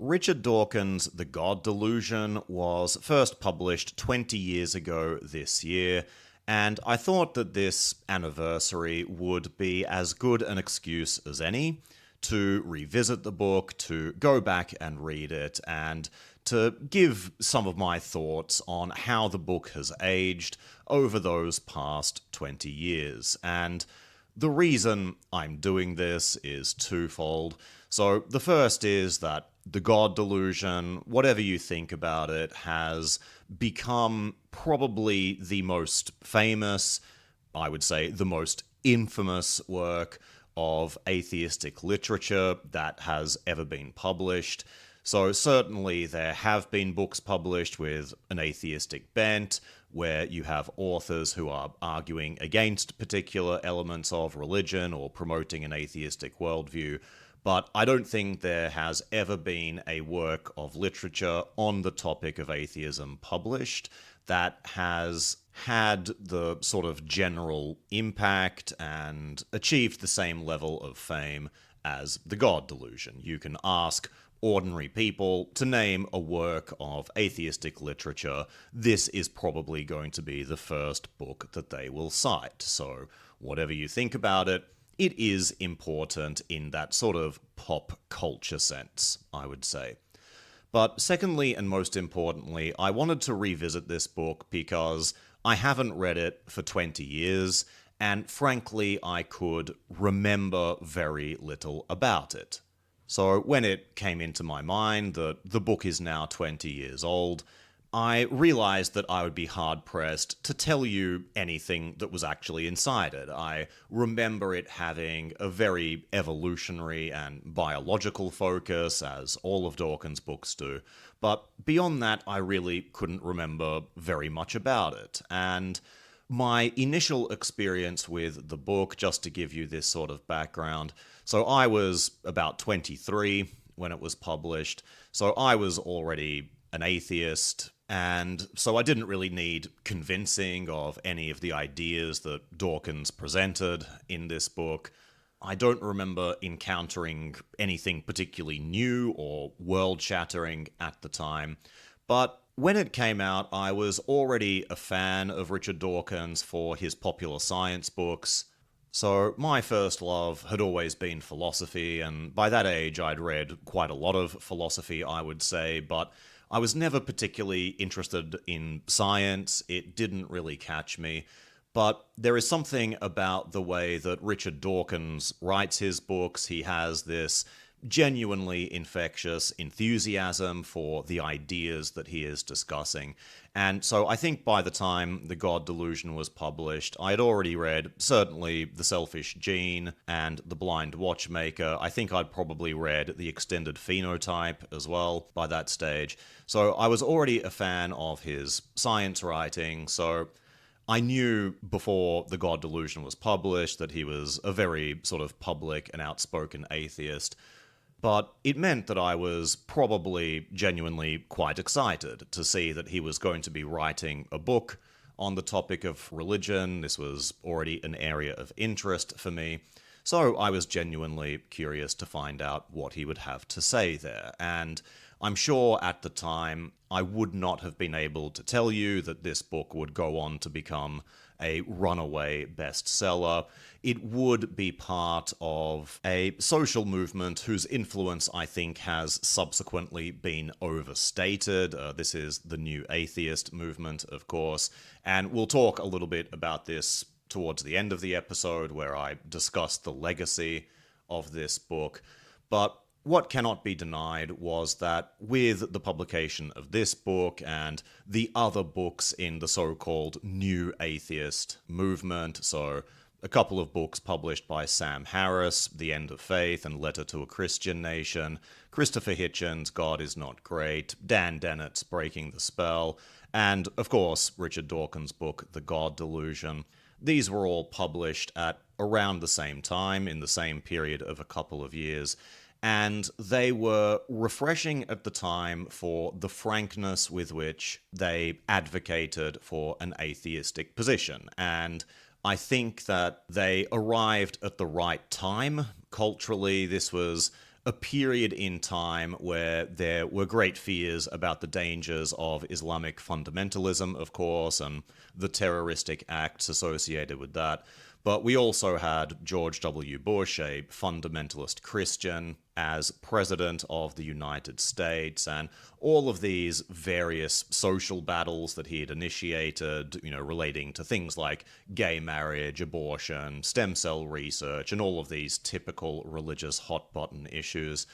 Richard Dawkins' The God Delusion was first published 20 years ago this year, and I thought that this anniversary would be as good an excuse as any to revisit the book, to go back and read it, and to give some of my thoughts on how the book has aged over those past 20 years. And the reason I'm doing this is twofold. So the first is that the God Delusion, whatever you think about it, has become probably the most famous, I would say the most infamous work of atheistic literature that has ever been published. So certainly there have been books published with an atheistic bent, where you have authors who are arguing against particular elements of religion or promoting an atheistic worldview. But I don't think there has ever been a work of literature on the topic of atheism published that has had the sort of general impact and achieved the same level of fame as the God Delusion. You can ask ordinary people to name a work of atheistic literature. This is probably going to be the first book that they will cite. So whatever you think about it, it is important in that sort of pop culture sense, I would say. But secondly, and most importantly, I wanted to revisit this book because I haven't read it for 20 years, and frankly, I could remember very little about it. So when it came into my mind that the book is now 20 years old, I realized that I would be hard-pressed to tell you anything that was actually inside it. I remember it having a very evolutionary and biological focus, as all of Dawkins' books do, but beyond that, I really couldn't remember very much about it. And my initial experience with the book, just to give you this sort of background, so I was about 23 when it was published, so I was already an atheist, and so I didn't really need convincing of any of the ideas that Dawkins presented in this book. I don't remember encountering anything particularly new or world-shattering at the time, but when it came out, I was already a fan of Richard Dawkins for his popular science books. So my first love had always been philosophy, and by that age I'd read quite a lot of philosophy, I would say, but I was never particularly interested in science. It didn't really catch me. But there is something about the way that Richard Dawkins writes his books. He has this genuinely infectious enthusiasm for the ideas that he is discussing. And so I think by the time The God Delusion was published, I had already read certainly The Selfish Gene and The Blind Watchmaker. I think I'd probably read The Extended Phenotype as well by that stage. So I was already a fan of his science writing, so I knew before The God Delusion was published that he was a very sort of public and outspoken atheist. But it meant that I was probably genuinely quite excited to see that he was going to be writing a book on the topic of religion. This was already an area of interest for me. So I was genuinely curious to find out what he would have to say there. And I'm sure at the time I would not have been able to tell you that this book would go on to become a runaway bestseller. It would be part of a social movement whose influence, I think, has subsequently been overstated. This is the New Atheist movement, of course, and we'll talk a little bit about this towards the end of the episode, where I discuss the legacy of this book. But what cannot be denied was that with the publication of this book and the other books in the so-called New Atheist movement, so a couple of books published by Sam Harris, The End of Faith and Letter to a Christian Nation, Christopher Hitchens' God is Not Great, Dan Dennett's Breaking the Spell, and, of course, Richard Dawkins' book, The God Delusion. These were all published at around the same time, in the same period of a couple of years, and they were refreshing at the time for the frankness with which they advocated for an atheistic position. And I think that they arrived at the right time. Culturally, this was a period in time where there were great fears about the dangers of Islamic fundamentalism, of course, and the terroristic acts associated with that. But we also had George W. Bush, a fundamentalist Christian, as president of the United States, and all of these various social battles that he had initiated, relating to things like gay marriage, abortion, stem cell research, and all of these typical religious hot button issues.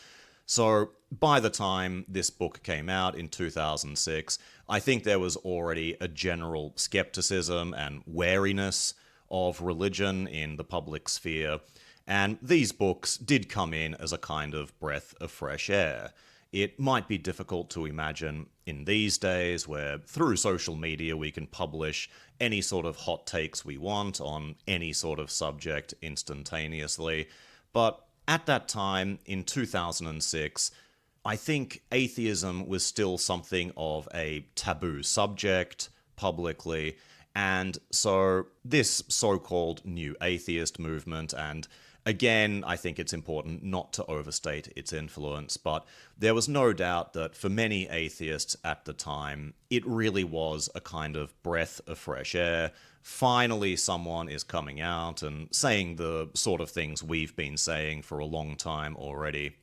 So by the time this book came out in 2006, I think there was already a general skepticism and wariness of religion in the public sphere, and these books did come in as a kind of breath of fresh air. It might be difficult to imagine in these days where through social media we can publish any sort of hot takes we want on any sort of subject instantaneously, but at that time in 2006, I think atheism was still something of a taboo subject publicly. And so this so-called new atheist movement, and again, I think it's important not to overstate its influence, but there was no doubt that for many atheists at the time, it really was a kind of breath of fresh air. Finally, someone is coming out and saying the sort of things we've been saying for a long time already.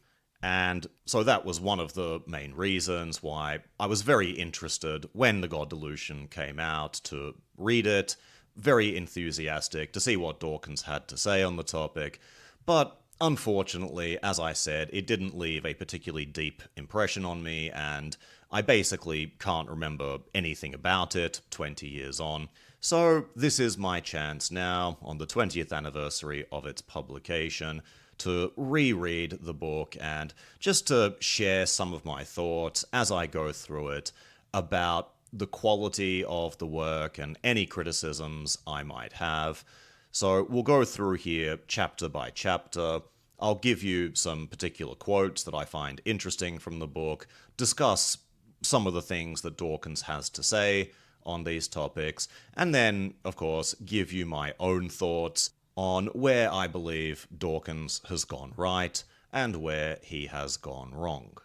And so that was one of the main reasons why I was very interested when The God Delusion came out to read it, very enthusiastic to see what Dawkins had to say on the topic. But unfortunately, as I said, it didn't leave a particularly deep impression on me, and I basically can't remember anything about it 20 years on. So this is my chance now, on the 20th anniversary of its publication, to reread the book and just to share some of my thoughts as I go through it about the quality of the work and any criticisms I might have. So we'll go through here chapter by chapter. I'll give you some particular quotes that I find interesting from the book, discuss some of the things that Dawkins has to say on these topics, and then, of course, give you my own thoughts on where I believe Dawkins has gone right and where he has gone wrong.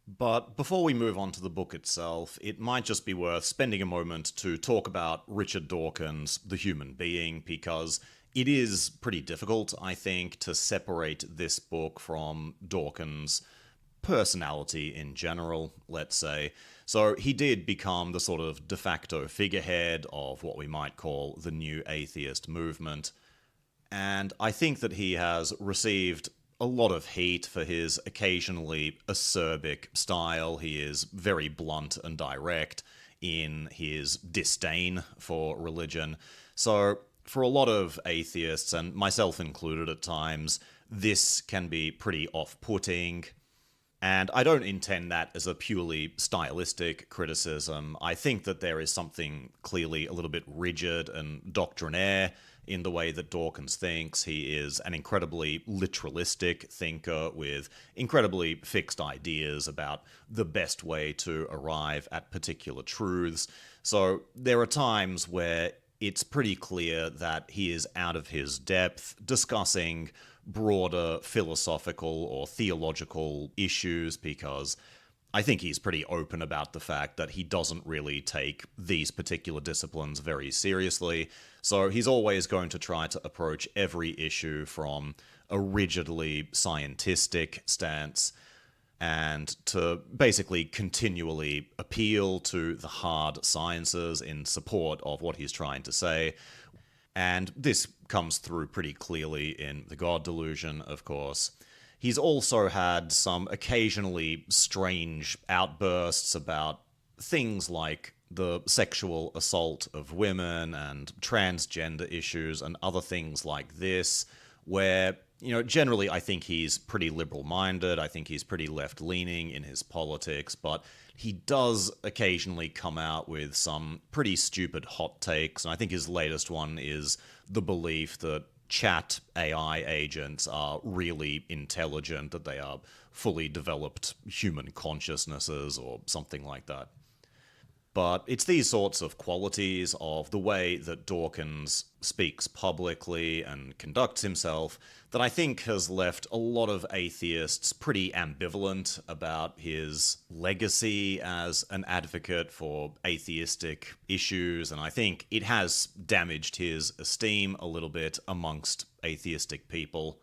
But before we move on to the book itself, it might just be worth spending a moment to talk about Richard Dawkins, the human being, because it is pretty difficult, I think, to separate this book from Dawkins' personality in general, let's say. So he did become the sort of de facto figurehead of what we might call the new atheist movement. And I think that he has received a lot of heat for his occasionally acerbic style. He is very blunt and direct in his disdain for religion. So for a lot of atheists, and myself included at times, this can be pretty off-putting. And I don't intend that as a purely stylistic criticism. I think that there is something clearly a little bit rigid and doctrinaire in the way that Dawkins thinks. He is an incredibly literalistic thinker with incredibly fixed ideas about the best way to arrive at particular truths. So there are times where it's pretty clear that he is out of his depth discussing broader philosophical or theological issues, because I think he's pretty open about the fact that he doesn't really take these particular disciplines very seriously. So he's always going to try to approach every issue from a rigidly scientistic stance and to basically continually appeal to the hard sciences in support of what he's trying to say. And this comes through pretty clearly in The God Delusion, of course. He's also had some occasionally strange outbursts about things like the sexual assault of women and transgender issues and other things like this, where, generally I think he's pretty liberal-minded. I think he's pretty left-leaning in his politics, but he does occasionally come out with some pretty stupid hot takes, and I think his latest one is the belief that chat AI agents are really intelligent, that they are fully developed human consciousnesses or something like that. But it's these sorts of qualities of the way that Dawkins speaks publicly and conducts himself that I think has left a lot of atheists pretty ambivalent about his legacy as an advocate for atheistic issues, and I think it has damaged his esteem a little bit amongst atheistic people.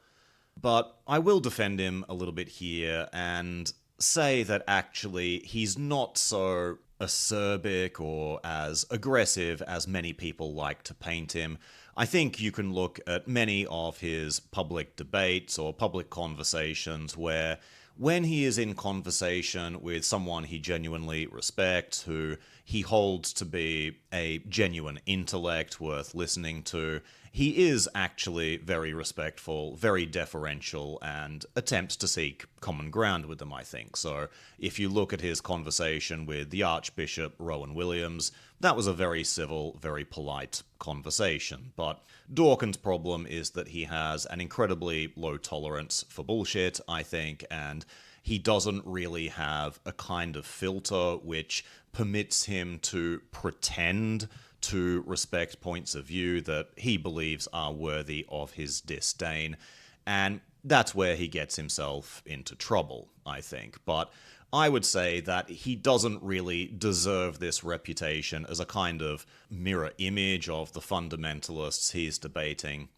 But I will defend him a little bit here and say that actually he's not so acerbic or as aggressive as many people like to paint him. I think you can look at many of his public debates or public conversations where, when he is in conversation with someone he genuinely respects, who he holds to be a genuine intellect worth listening to, he is actually very respectful, very deferential, and attempts to seek common ground with them, I think. So if you look at his conversation with the Archbishop Rowan Williams, that was a very civil, very polite conversation. But Dawkins' problem is that he has an incredibly low tolerance for bullshit, I think, and he doesn't really have a kind of filter which permits him to pretend to respect points of view that he believes are worthy of his disdain. And that's where he gets himself into trouble, I think. But I would say that he doesn't really deserve this reputation as a kind of mirror image of the fundamentalists he's debating,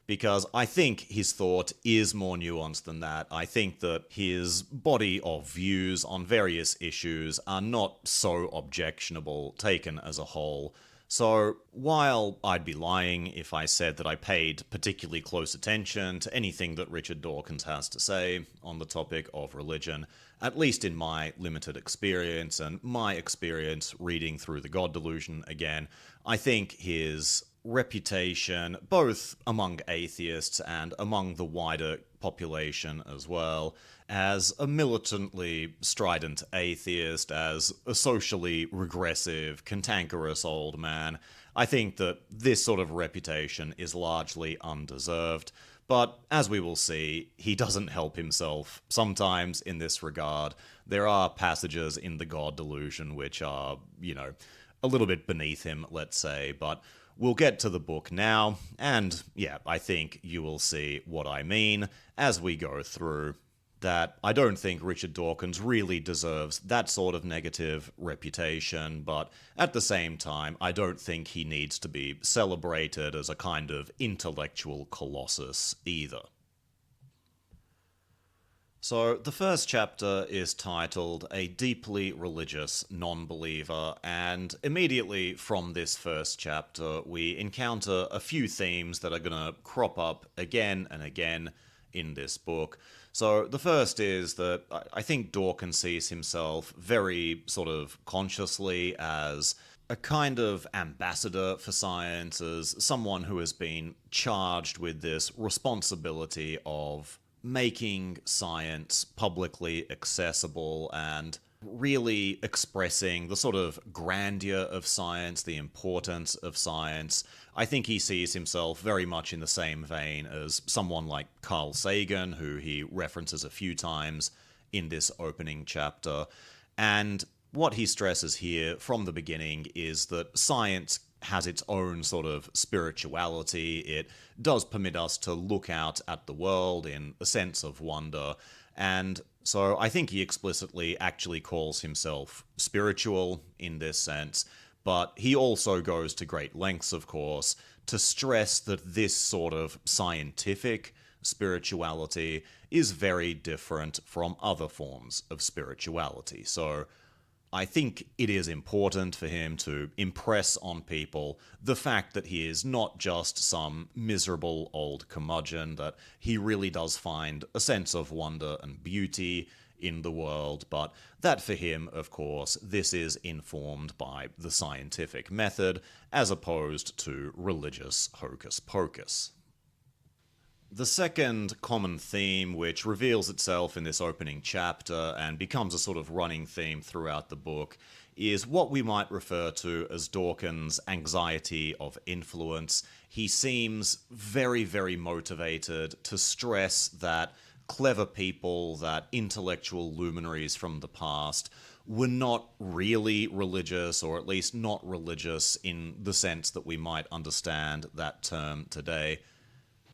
because I think his thought is more nuanced than that. I think that his body of views on various issues are not so objectionable taken as a whole. So, while I'd be lying if I said that I paid particularly close attention to anything that Richard Dawkins has to say on the topic of religion, at least in my limited experience and my experience reading through the God Delusion again, I think his reputation, both among atheists and among the wider population as well, as a militantly strident atheist, as a socially regressive, cantankerous old man, I think that this sort of reputation is largely undeserved. But as we will see, he doesn't help himself sometimes in this regard. There are passages in the God Delusion which are, a little bit beneath him, let's say, but we'll get to the book now, and yeah, I think you will see what I mean as we go through. That I don't think Richard Dawkins really deserves that sort of negative reputation, but at the same time, I don't think he needs to be celebrated as a kind of intellectual colossus either. So, the first chapter is titled A Deeply Religious Non-Believer, and immediately from this first chapter, we encounter a few themes that are going to crop up again and again in this book. So the first is that I think Dawkins sees himself very sort of consciously as a kind of ambassador for science, as someone who has been charged with this responsibility of making science publicly accessible and really expressing the sort of grandeur of science, the importance of science. I think he sees himself very much in the same vein as someone like Carl Sagan, who he references a few times in this opening chapter. And what he stresses here from the beginning is that science has its own sort of spirituality. It does permit us to look out at the world in a sense of wonder. And so I think he explicitly actually calls himself spiritual in this sense, but he also goes to great lengths, of course, to stress that this sort of scientific spirituality is very different from other forms of spirituality. So I think it is important for him to impress on people the fact that he is not just some miserable old curmudgeon, that he really does find a sense of wonder and beauty in the world, but that for him, of course, this is informed by the scientific method as opposed to religious hocus pocus. The second common theme, which reveals itself in this opening chapter and becomes a sort of running theme throughout the book, is what we might refer to as Dawkins' anxiety of influence. He seems very, very motivated to stress that clever people, that intellectual luminaries from the past were not really religious, or at least not religious in the sense that we might understand that term today.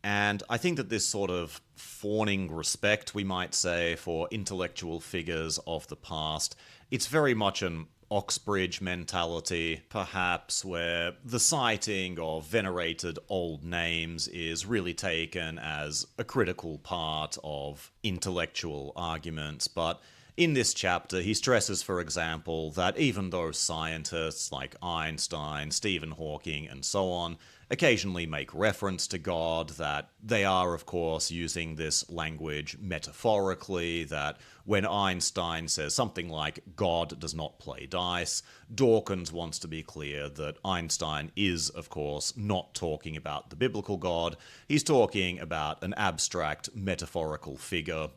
And I think that this sort of fawning respect, we might say, for intellectual figures of the past, it's very much an Oxbridge mentality, perhaps, where the citing of venerated old names is really taken as a critical part of intellectual arguments. But in this chapter, he stresses, for example, that even though scientists like Einstein, Stephen Hawking, and so on occasionally make reference to God, that they are, of course, using this language metaphorically, that when Einstein says something like, God does not play dice, Dawkins wants to be clear that Einstein is, of course, not talking about the biblical God. He's talking about an abstract metaphorical figure.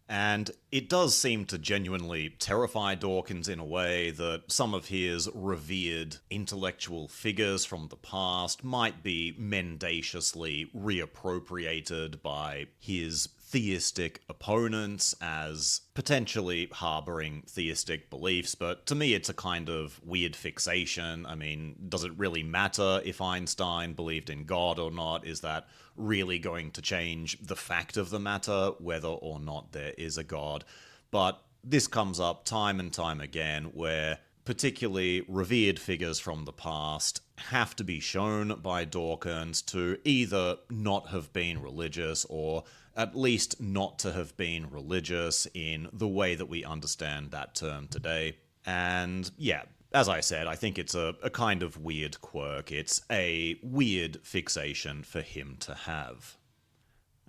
And it does seem to genuinely terrify Dawkins in a way that some of his revered intellectual figures from the past might be mendaciously reappropriated by his theistic opponents as potentially harboring theistic beliefs. But to me, it's a kind of weird fixation. I mean, does it really matter if Einstein believed in God or not? Is that really going to change the fact of the matter, whether or not there is a God? But this comes up time and time again, where particularly revered figures from the past have to be shown by Dawkins to either not have been religious, or at least not to have been religious in the way that we understand that term today. And yeah, as I said, I think it's a kind of weird quirk. It's a weird fixation for him to have.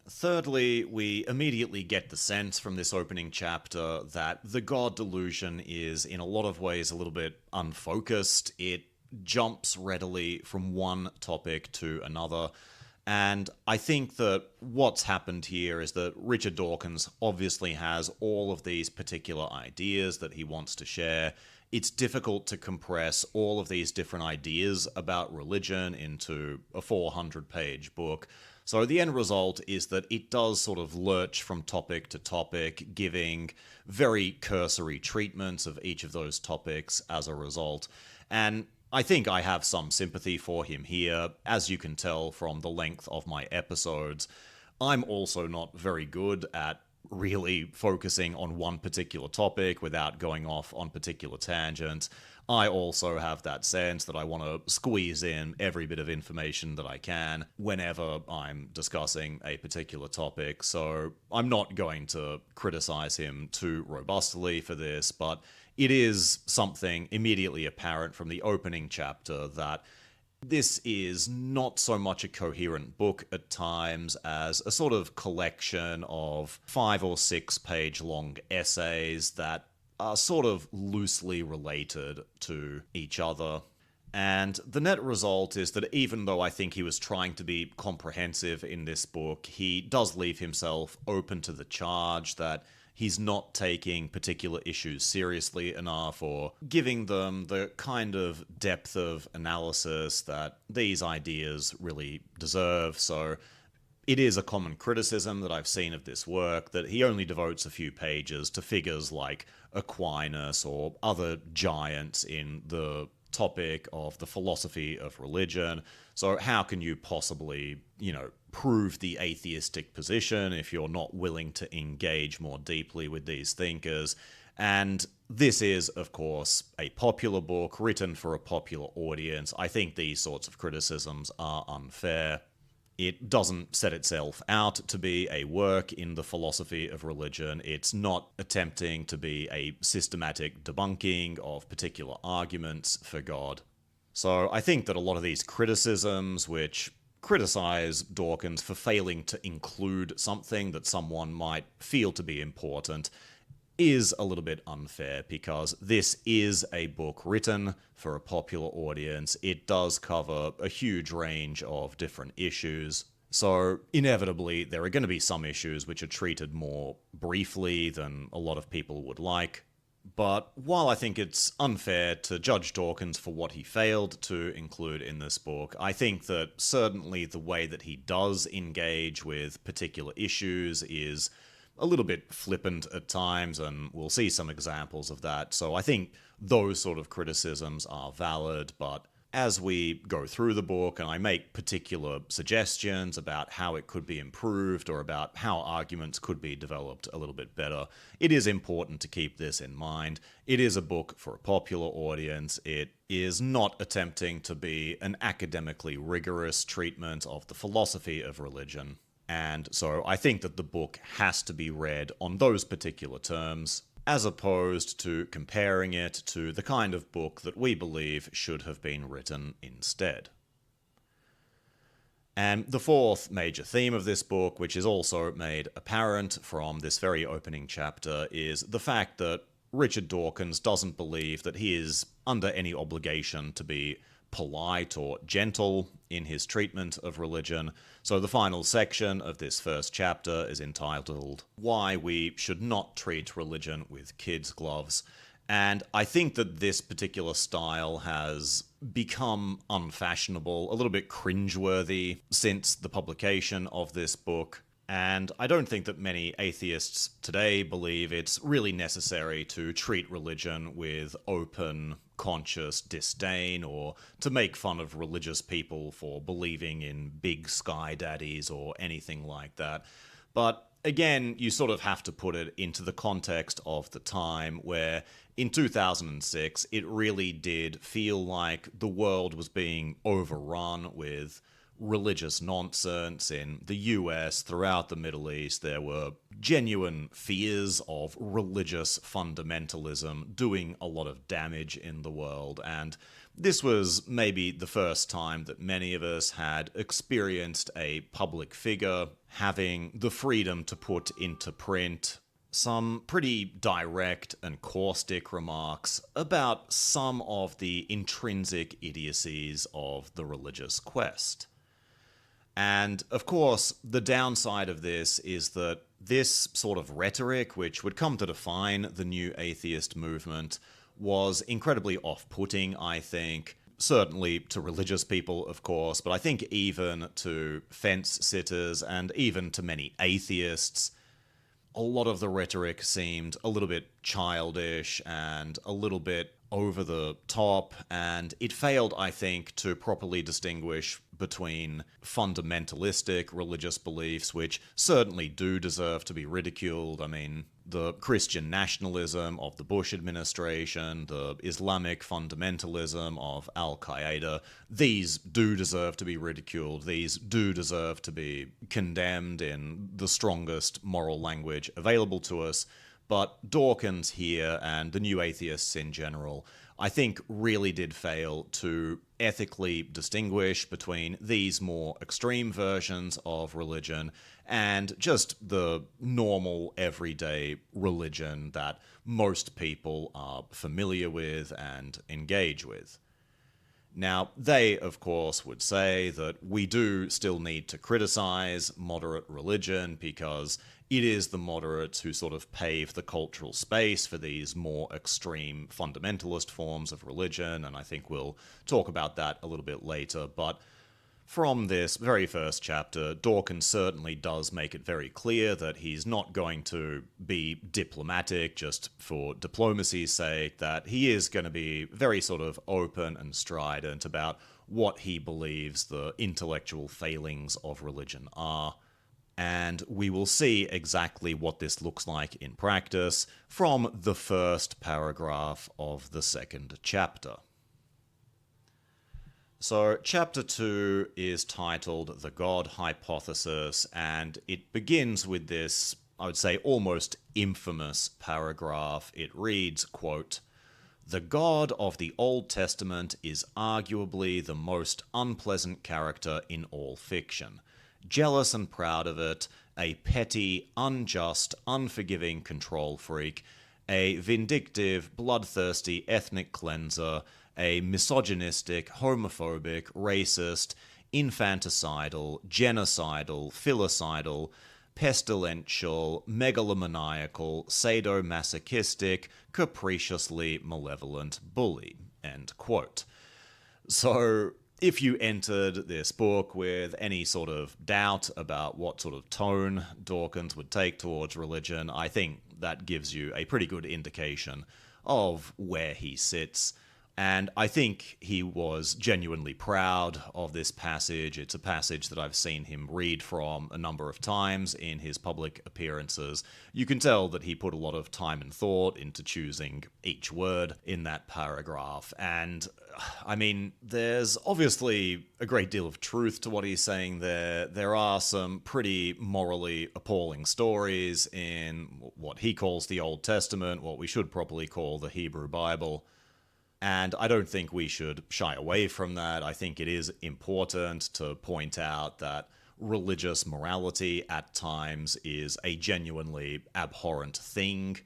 Thirdly, we immediately get the sense from this opening chapter that the God Delusion is in a lot of ways a little bit unfocused. It jumps readily from one topic to another. And I think that what's happened here is that Richard Dawkins obviously has all of these particular ideas that he wants to share. It's difficult to compress all of these different ideas about religion into a 400-page book. So the end result is that it does sort of lurch from topic to topic, giving very cursory treatments of each of those topics as a result. And I think I have some sympathy for him here, as you can tell from the length of my episodes. I'm also not very good at really focusing on one particular topic without going off on particular tangents. I also have that sense that I want to squeeze in every bit of information that I can whenever I'm discussing a particular topic, so I'm not going to criticize him too robustly for this, but it is something immediately apparent from the opening chapter that this is not so much a coherent book at times as a sort of collection of 5 or 6 page long essays that are sort of loosely related to each other. And the net result is that even though I think he was trying to be comprehensive in this book, he does leave himself open to the charge that he's not taking particular issues seriously enough or giving them the kind of depth of analysis that these ideas really deserve. So it is a common criticism that I've seen of this work that he only devotes a few pages to figures like Aquinas or other giants in the topic of the philosophy of religion. So how can you possibly, prove the atheistic position if you're not willing to engage more deeply with these thinkers? And this is, of course, a popular book written for a popular audience. I think these sorts of criticisms are unfair. It doesn't set itself out to be a work in the philosophy of religion. It's not attempting to be a systematic debunking of particular arguments for God. So I think that a lot of these criticisms, which criticize Dawkins for failing to include something that someone might feel to be important, is a little bit unfair, because this is a book written for a popular audience. It does cover a huge range of different issues. So inevitably, there are going to be some issues which are treated more briefly than a lot of people would like. But while I think it's unfair to judge Dawkins for what he failed to include in this book, I think that certainly the way that he does engage with particular issues is a little bit flippant at times, and we'll see some examples of that. So I think those sort of criticisms are valid, but as we go through the book and I make particular suggestions about how it could be improved or about how arguments could be developed a little bit better, it is important to keep this in mind. It is a book for a popular audience. It is not attempting to be an academically rigorous treatment of the philosophy of religion. And so I think that the book has to be read on those particular terms, as opposed to comparing it to the kind of book that we believe should have been written instead. And the fourth major theme of this book, which is also made apparent from this very opening chapter, is the fact that Richard Dawkins doesn't believe that he is under any obligation to be polite or gentle in his treatment of religion. So the final section of this first chapter is entitled Why We Should Not Treat Religion with Kids' Gloves. And I think that this particular style has become unfashionable, a little bit cringeworthy since the publication of this book. And I don't think that many atheists today believe it's really necessary to treat religion with open, conscious disdain, or to make fun of religious people for believing in big sky daddies or anything like that. But again, you sort of have to put it into the context of the time where in 2006 it really did feel like the world was being overrun with religious nonsense. In the US, throughout the Middle East, there were genuine fears of religious fundamentalism doing a lot of damage in the world, and this was maybe the first time that many of us had experienced a public figure having the freedom to put into print some pretty direct and caustic remarks about some of the intrinsic idiocies of the religious quest. And, of course, the downside of this is that this sort of rhetoric, which would come to define the new atheist movement, was incredibly off-putting, I think. Certainly to religious people, of course, but I think even to fence-sitters and even to many atheists, a lot of the rhetoric seemed a little bit childish and a little bit over the top, and it failed, I think, to properly distinguish between fundamentalistic religious beliefs, which certainly do deserve to be ridiculed. I mean, the Christian nationalism of the Bush administration, the Islamic fundamentalism of Al-Qaeda, these do deserve to be ridiculed. These do deserve to be condemned in the strongest moral language available to us. But Dawkins here, and the new atheists in general, I think really did fail to ethically distinguish between these more extreme versions of religion and just the normal, everyday religion that most people are familiar with and engage with. Now, they, of course, would say that we do still need to criticize moderate religion because it is the moderates who sort of pave the cultural space for these more extreme fundamentalist forms of religion, and I think we'll talk about that a little bit later. But from this very first chapter, Dawkins certainly does make it very clear that he's not going to be diplomatic just for diplomacy's sake, that he is going to be very sort of open and strident about what he believes the intellectual failings of religion are. And we will see exactly what this looks like in practice from the first paragraph of the second chapter. So, Chapter 2 is titled The God Hypothesis, and it begins with this, I would say, almost infamous paragraph. It reads, quote, "The God of the Old Testament is arguably the most unpleasant character in all fiction. Jealous and proud of it, a petty, unjust, unforgiving control freak, a vindictive, bloodthirsty ethnic cleanser, a misogynistic, homophobic, racist, infanticidal, genocidal, filicidal, pestilential, megalomaniacal, sadomasochistic, capriciously malevolent bully." End quote. So if you entered this book with any sort of doubt about what sort of tone Dawkins would take towards religion, I think that gives you a pretty good indication of where he sits. And I think he was genuinely proud of this passage. It's a passage that I've seen him read from a number of times in his public appearances. You can tell that he put a lot of time and thought into choosing each word in that paragraph. And I mean, there's obviously a great deal of truth to what he's saying there. There are some pretty morally appalling stories in what he calls the Old Testament, what we should probably call the Hebrew Bible. And I don't think we should shy away from that. I think it is important to point out that religious morality at times is a genuinely abhorrent thing,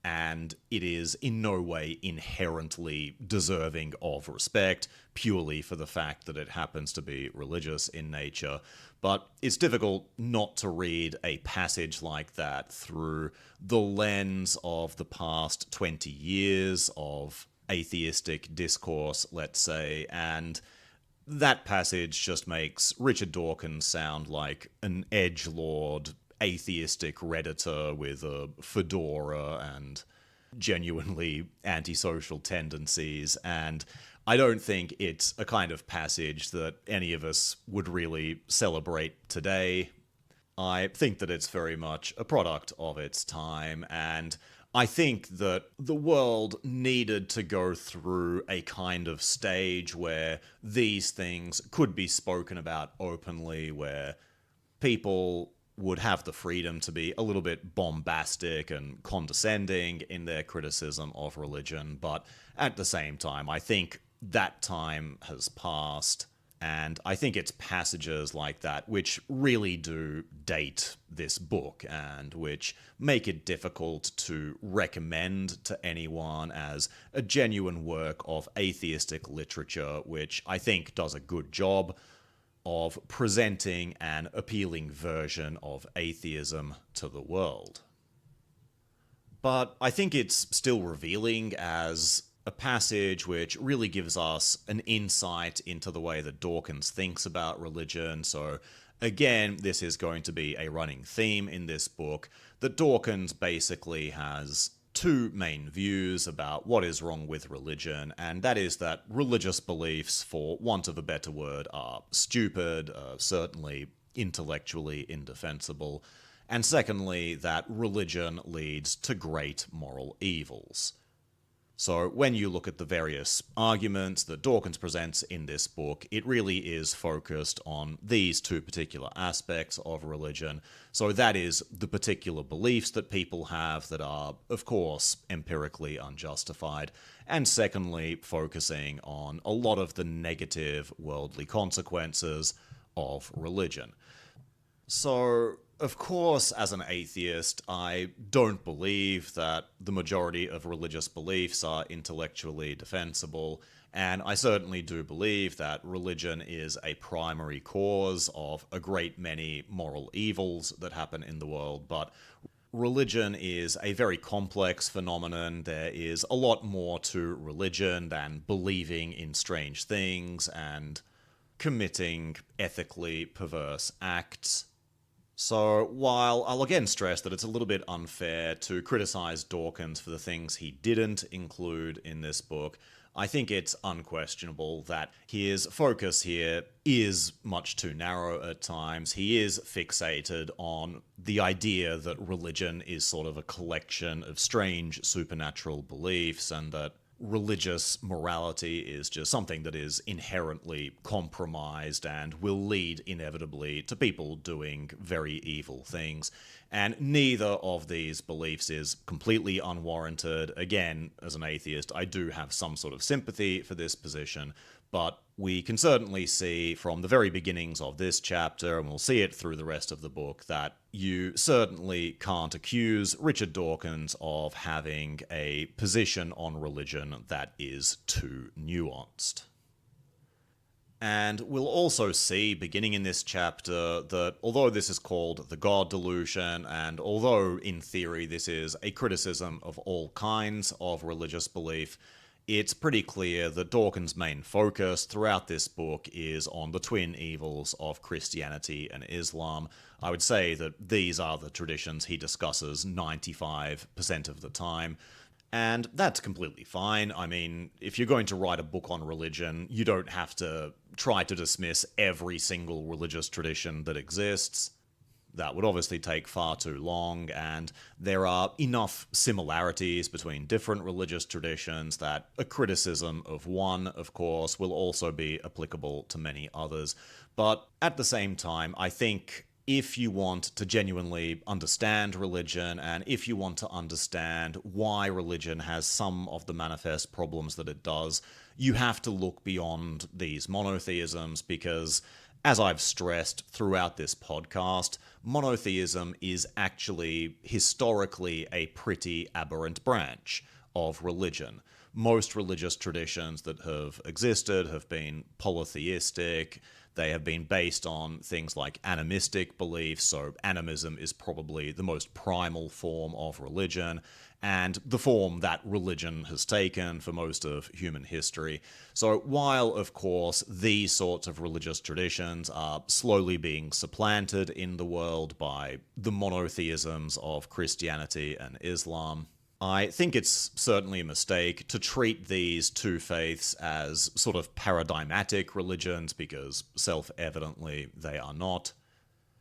and it is in no way inherently deserving of respect, purely for the fact that it happens to be religious in nature. But it's difficult not to read a passage like that through the lens of the past 20 years of atheistic discourse, let's say, and that passage just makes Richard Dawkins sound like an edgelord atheistic Redditor with a fedora and genuinely antisocial tendencies, and I don't think it's a kind of passage that any of us would really celebrate today. I think that it's very much a product of its time, and I think that the world needed to go through a kind of stage where these things could be spoken about openly, where people would have the freedom to be a little bit bombastic and condescending in their criticism of religion. But at the same time, I think that time has passed. And I think it's passages like that which really do date this book and which make it difficult to recommend to anyone as a genuine work of atheistic literature, which I think does a good job of presenting an appealing version of atheism to the world. But I think it's still revealing as a passage which really gives us an insight into the way that Dawkins thinks about religion. So again, this is going to be a running theme in this book, that Dawkins basically has two main views about what is wrong with religion, and that is that religious beliefs, for want of a better word, are stupid, certainly intellectually indefensible, and secondly, that religion leads to great moral evils. So when you look at the various arguments that Dawkins presents in this book, it really is focused on these two particular aspects of religion. So that is the particular beliefs that people have that are, of course, empirically unjustified. And secondly, focusing on a lot of the negative worldly consequences of religion. So, of course, as an atheist, I don't believe that the majority of religious beliefs are intellectually defensible, and I certainly do believe that religion is a primary cause of a great many moral evils that happen in the world, but religion is a very complex phenomenon. There is a lot more to religion than believing in strange things and committing ethically perverse acts. So, while I'll again stress that it's a little bit unfair to criticize Dawkins for the things he didn't include in this book, I think it's unquestionable that his focus here is much too narrow at times. He is fixated on the idea that religion is sort of a collection of strange supernatural beliefs, and that religious morality is just something that is inherently compromised and will lead inevitably to people doing very evil things. And neither of these beliefs is completely unwarranted. Again, as an atheist, I do have some sort of sympathy for this position, but we can certainly see from the very beginnings of this chapter, and we'll see it through the rest of the book, that you certainly can't accuse Richard Dawkins of having a position on religion that is too nuanced. And we'll also see, beginning in this chapter, that although this is called the God Delusion, and although in theory this is a criticism of all kinds of religious belief, It's pretty clear that Dawkins' main focus throughout this book is on the twin evils of Christianity and Islam. I would say that these are the traditions he discusses 95% of the time. And that's completely fine. I mean, if you're going to write a book on religion, you don't have to try to dismiss every single religious tradition that exists. That would obviously take far too long, and there are enough similarities between different religious traditions that a criticism of one, of course, will also be applicable to many others. But at the same time, I think if you want to genuinely understand religion, and if you want to understand why religion has some of the manifest problems that it does, you have to look beyond these monotheisms because, as I've stressed throughout this podcast, monotheism is actually historically a pretty aberrant branch of religion. Most religious traditions that have existed have been polytheistic. They have been based on things like animistic beliefs, so animism is probably the most primal form of religion, and the form that religion has taken for most of human history. So while, of course, these sorts of religious traditions are slowly being supplanted in the world by the monotheisms of Christianity and Islam, I think it's certainly a mistake to treat these two faiths as sort of paradigmatic religions, because self-evidently they are not.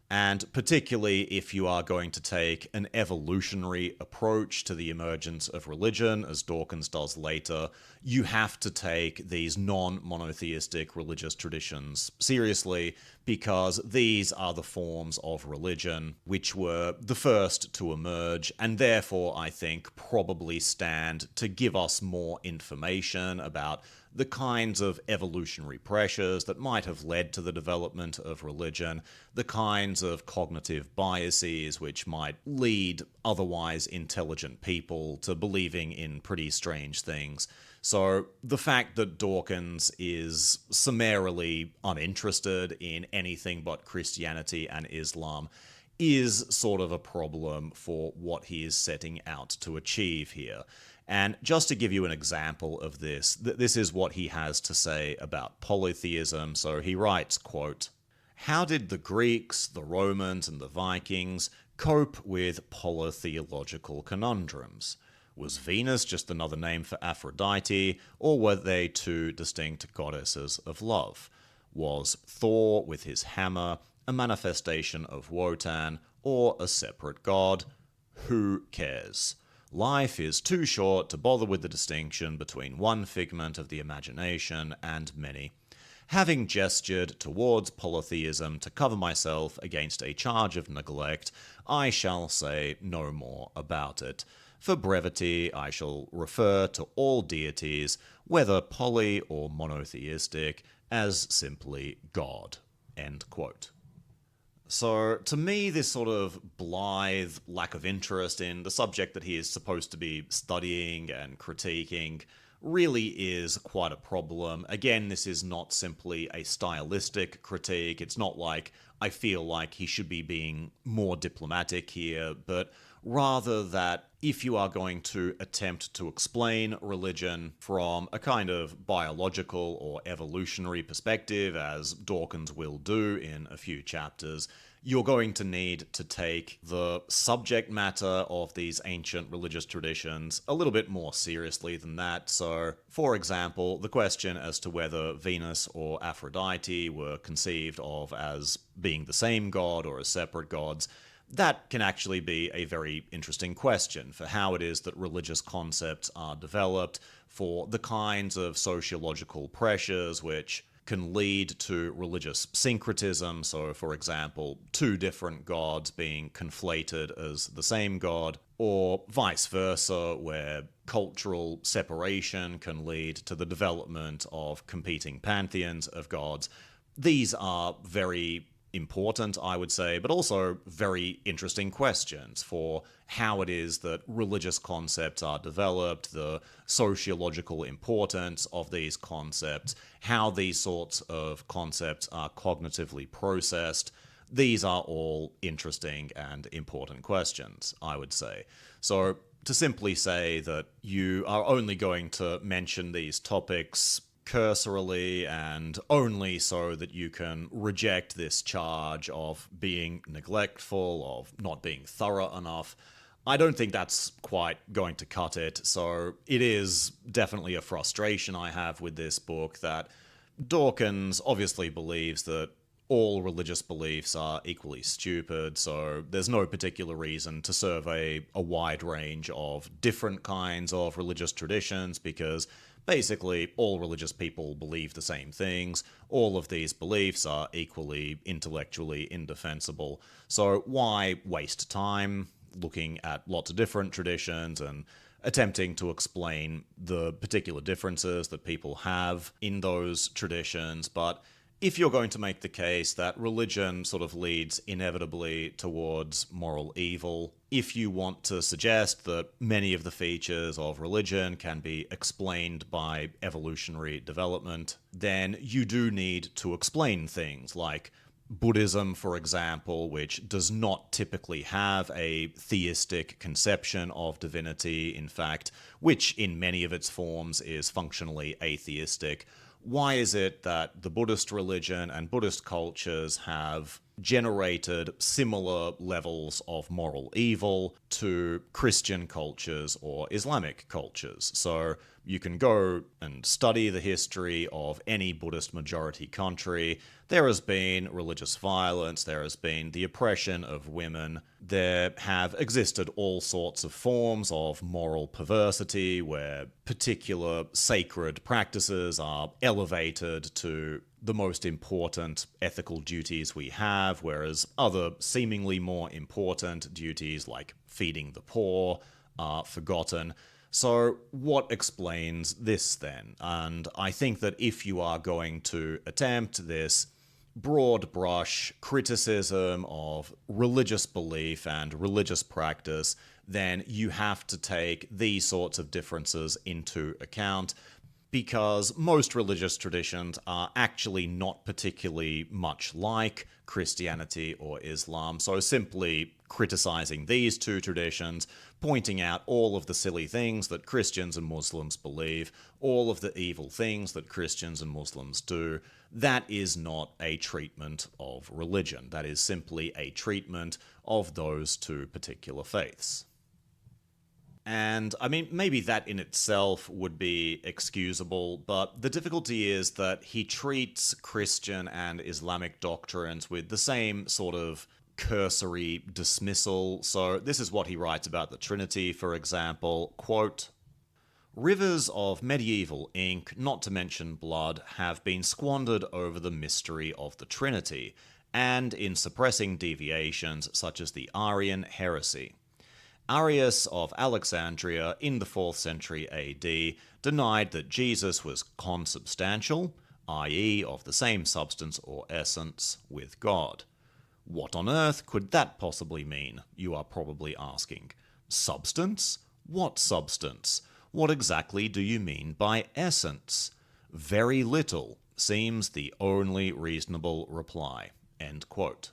And particularly if you are going to take an evolutionary approach to the emergence of religion, as Dawkins does later, you have to take these non-monotheistic religious traditions seriously, because these are the forms of religion which were the first to emerge, and therefore I think probably stand to give us more information about the kinds of evolutionary pressures that might have led to the development of religion, the kinds of cognitive biases which might lead otherwise intelligent people to believing in pretty strange things. So the fact that Dawkins is summarily uninterested in anything but Christianity and Islam is sort of a problem for what he is setting out to achieve here. And just to give you an example of this, this is what he has to say about polytheism. So he writes, quote, "How did the Greeks, the Romans, and the Vikings cope with polytheological conundrums? Was Venus just another name for Aphrodite, or were they two distinct goddesses of love? Was Thor with his hammer a manifestation of Wotan, or a separate god? Who cares? Life is too short to bother with the distinction between one figment of the imagination and many. Having gestured towards polytheism to cover myself against a charge of neglect, I shall say no more about it. For brevity, I shall refer to all deities, whether poly or monotheistic, as simply God." End quote. So, to me, this sort of blithe lack of interest in the subject that he is supposed to be studying and critiquing really is quite a problem. Again, this is not simply a stylistic critique. It's not like I feel like he should be being more diplomatic here, but rather that if you are going to attempt to explain religion from a kind of biological or evolutionary perspective, as Dawkins will do in a few chapters, you're going to need to take the subject matter of these ancient religious traditions a little bit more seriously than that. So, for example, the question as to whether Venus or Aphrodite were conceived of as being the same god or as separate gods, that can actually be a very interesting question for how it is that religious concepts are developed, for the kinds of sociological pressures which can lead to religious syncretism. So, for example, two different gods being conflated as the same god, or vice versa, where cultural separation can lead to the development of competing pantheons of gods. These are very important, I would say, but also very interesting questions for how it is that religious concepts are developed, the sociological importance of these concepts, how these sorts of concepts are cognitively processed. These are all interesting and important questions, I would say. So to simply say that you are only going to mention these topics cursorily and only so that you can reject this charge of being neglectful, of not being thorough enough, I don't think that's quite going to cut it. So it is definitely a frustration I have with this book that Dawkins obviously believes that all religious beliefs are equally stupid, so there's no particular reason to survey a wide range of different kinds of religious traditions, because basically all religious people believe the same things. All of these beliefs are equally intellectually indefensible. So why waste time looking at lots of different traditions and attempting to explain the particular differences that people have in those traditions? But if you're going to make the case that religion sort of leads inevitably towards moral evil, if you want to suggest that many of the features of religion can be explained by evolutionary development, then you do need to explain things like Buddhism, for example, which does not typically have a theistic conception of divinity, in fact, which in many of its forms is functionally atheistic. Why is it that the Buddhist religion and Buddhist cultures have generated similar levels of moral evil to Christian cultures or Islamic cultures? So you can go and study the history of any Buddhist majority country. There has been religious violence, there has been the oppression of women, there have existed all sorts of forms of moral perversity where particular sacred practices are elevated to the most important ethical duties we have, whereas other seemingly more important duties like feeding the poor are forgotten. So what explains this then? And I think that if you are going to attempt this broad brush criticism of religious belief and religious practice, then you have to take these sorts of differences into account, because most religious traditions are actually not particularly much like Christianity or Islam. So simply criticizing these two traditions, pointing out all of the silly things that Christians and Muslims believe, all of the evil things that Christians and Muslims do, that is not a treatment of religion. That is simply a treatment of those two particular faiths. And, I mean, maybe that in itself would be excusable, but the difficulty is that he treats Christian and Islamic doctrines with the same sort of cursory dismissal. So this is what he writes about the Trinity, for example, quote, "Rivers of medieval ink, not to mention blood, have been squandered over the mystery of the Trinity, and in suppressing deviations such as the Arian heresy. Arius of Alexandria in the 4th century AD denied that Jesus was consubstantial, i.e. of the same substance or essence, with God. What on earth could that possibly mean, you are probably asking. Substance? What substance? What exactly do you mean by essence? Very little seems the only reasonable reply." End quote.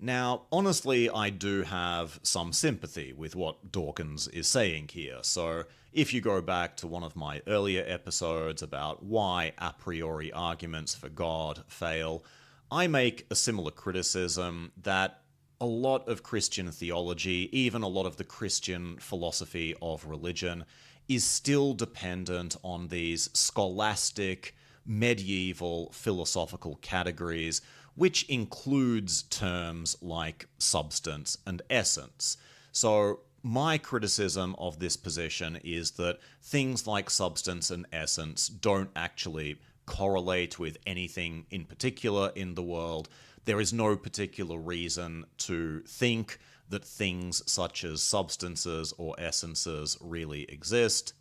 Now, honestly, I do have some sympathy with what Dawkins is saying here, so if you go back to one of my earlier episodes about why a priori arguments for God fail, I make a similar criticism that a lot of Christian theology, even a lot of the Christian philosophy of religion, is still dependent on these scholastic, medieval philosophical categories, which includes terms like substance and essence. So my criticism of this position is that things like substance and essence don't actually correlate with anything in particular in the world. There is no particular reason to think that things such as substances or essences really exist.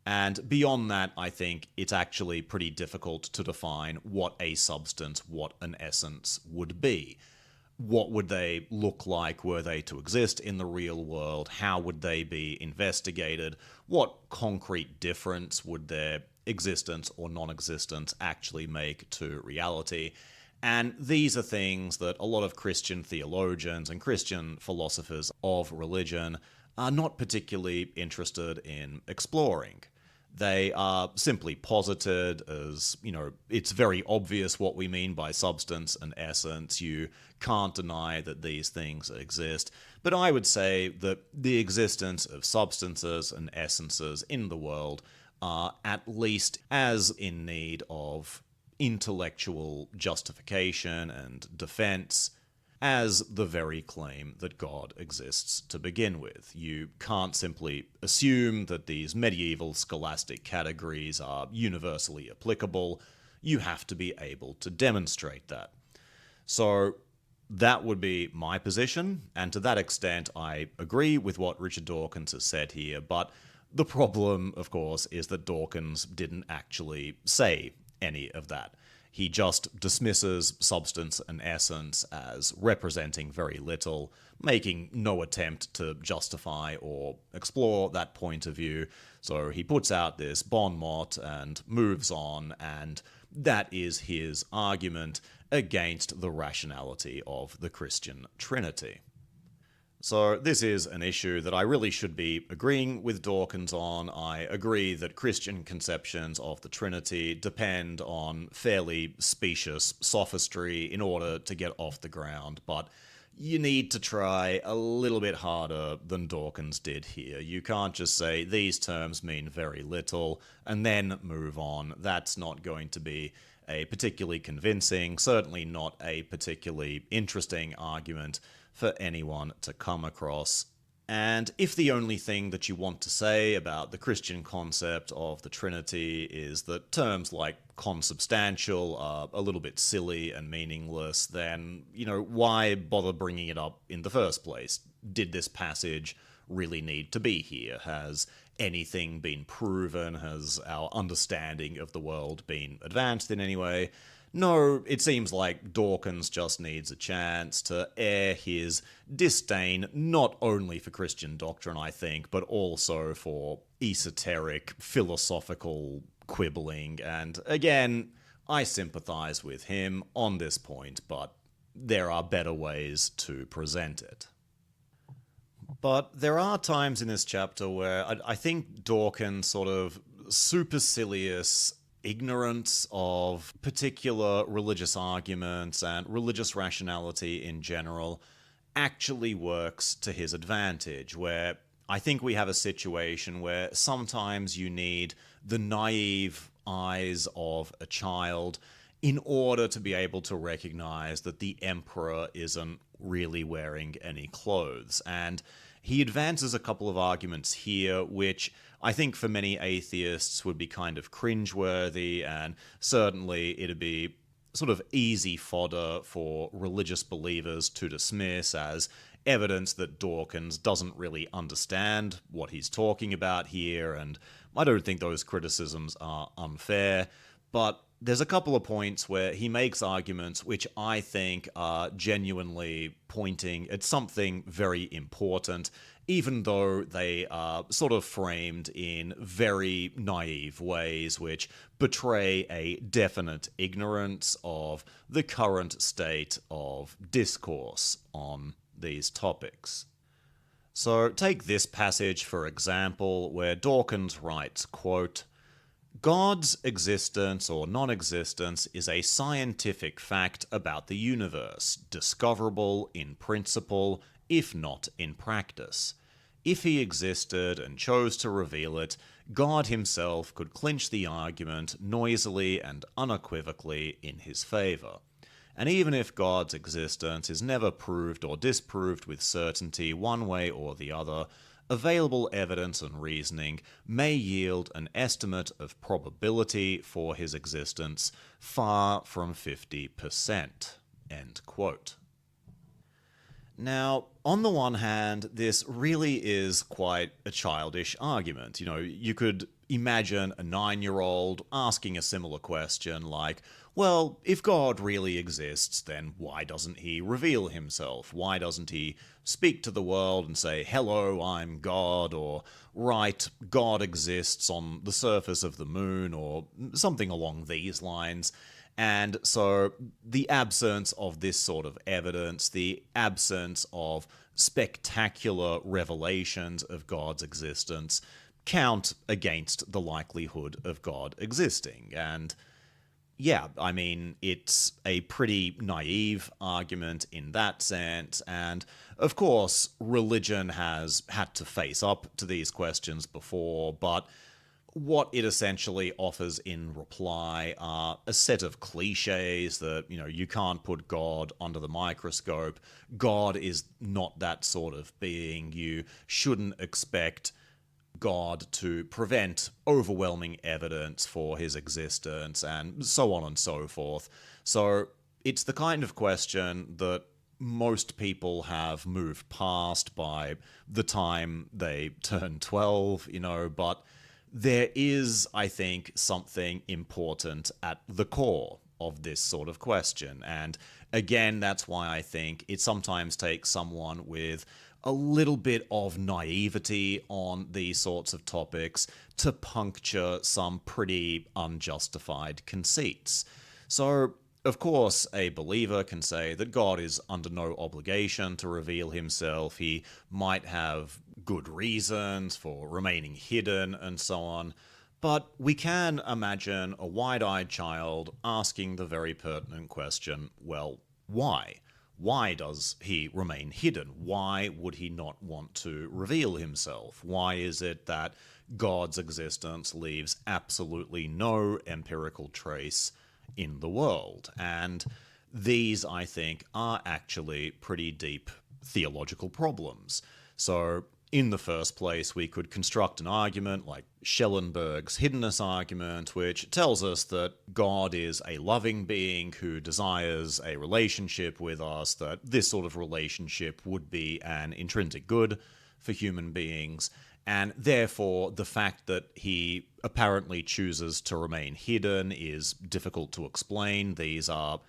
And beyond that, I think it's actually pretty difficult to define what a substance, what an essence would be. What would they look like were they to exist in the real world? How would they be investigated? What concrete difference would their existence or non-existence actually make to reality? And these are things that a lot of Christian theologians and Christian philosophers of religion are not particularly interested in exploring. They are simply posited as, it's very obvious what we mean by substance and essence. You can't deny that these things exist. But I would say that the existence of substances and essences in the world are at least as in need of intellectual justification and defense as the very claim that God exists to begin with. You can't simply assume that these medieval scholastic categories are universally applicable. You have to be able to demonstrate that. So that would be my position, and to that extent I agree with what Richard Dawkins has said here, but the problem, of course, is that Dawkins didn't actually say any of that. He just dismisses substance and essence as representing very little, making no attempt to justify or explore that point of view. So he puts out this bon mot and moves on, and that is his argument against the rationality of the Christian Trinity. So this is an issue that I really should be agreeing with Dawkins on. I agree that Christian conceptions of the Trinity depend on fairly specious sophistry in order to get off the ground, but you need to try a little bit harder than Dawkins did here. You can't just say these terms mean very little and then move on. That's not going to be a particularly convincing, certainly not a particularly interesting argument for anyone to come across. And if the only thing that you want to say about the Christian concept of the Trinity is that terms like consubstantial are a little bit silly and meaningless, then, why bother bringing it up in the first place? Did this passage really need to be here? Has anything been proven? Has our understanding of the world been advanced in any way? No, it seems like Dawkins just needs a chance to air his disdain not only for Christian doctrine, I think, but also for esoteric, philosophical quibbling. And again, I sympathize with him on this point, but there are better ways to present it. But there are times in this chapter where I think Dawkins' sort of supercilious ignorance of particular religious arguments and religious rationality in general actually works to his advantage, where I think we have a situation where sometimes you need the naive eyes of a child in order to be able to recognize that the emperor isn't really wearing any clothes. And he advances a couple of arguments here, which I think for many atheists would be kind of cringeworthy, and certainly it'd be sort of easy fodder for religious believers to dismiss as evidence that Dawkins doesn't really understand what he's talking about here, and I don't think those criticisms are unfair, but there's a couple of points where he makes arguments which I think are genuinely pointing at something very important, even though they are sort of framed in very naive ways which betray a definite ignorance of the current state of discourse on these topics. So take this passage, for example, where Dawkins writes, quote, "God's existence or non-existence is a scientific fact about the universe, discoverable in principle, if not in practice. If he existed and chose to reveal it, God himself could clinch the argument noisily and unequivocally in his favor. And even if God's existence is never proved or disproved with certainty one way or the other, available evidence and reasoning may yield an estimate of probability for his existence far from 50%. End quote. Now, on the one hand, this really is quite a childish argument. You could imagine a 9-year-old asking a similar question like, well, if God really exists, then why doesn't he reveal himself? Why doesn't he speak to the world and say, hello, I'm God, or write, God exists on the surface of the moon, or something along these lines? And so the absence of this sort of evidence, the absence of spectacular revelations of God's existence count against the likelihood of God existing. And yeah, I mean, it's a pretty naive argument in that sense, and of course, religion has had to face up to these questions before, but what it essentially offers in reply are a set of cliches that, you can't put God under the microscope. God is not that sort of being. You shouldn't expect God to prevent overwhelming evidence for his existence, and so on and so forth. So it's the kind of question that most people have moved past by the time they turn 12, but there is, I think, something important at the core of this sort of question. And again, that's why I think it sometimes takes someone with a little bit of naivety on these sorts of topics to puncture some pretty unjustified conceits. So, of course, a believer can say that God is under no obligation to reveal himself. He might have good reasons for remaining hidden and so on. But we can imagine a wide-eyed child asking the very pertinent question, well, why? Why does he remain hidden? Why would he not want to reveal himself? Why is it that God's existence leaves absolutely no empirical trace in the world? And these, I think, are actually pretty deep theological problems. So, in the first place, we could construct an argument like Schellenberg's hiddenness argument, which tells us that God is a loving being who desires a relationship with us, that this sort of relationship would be an intrinsic good for human beings, and therefore the fact that he apparently chooses to remain hidden is difficult to explain. These are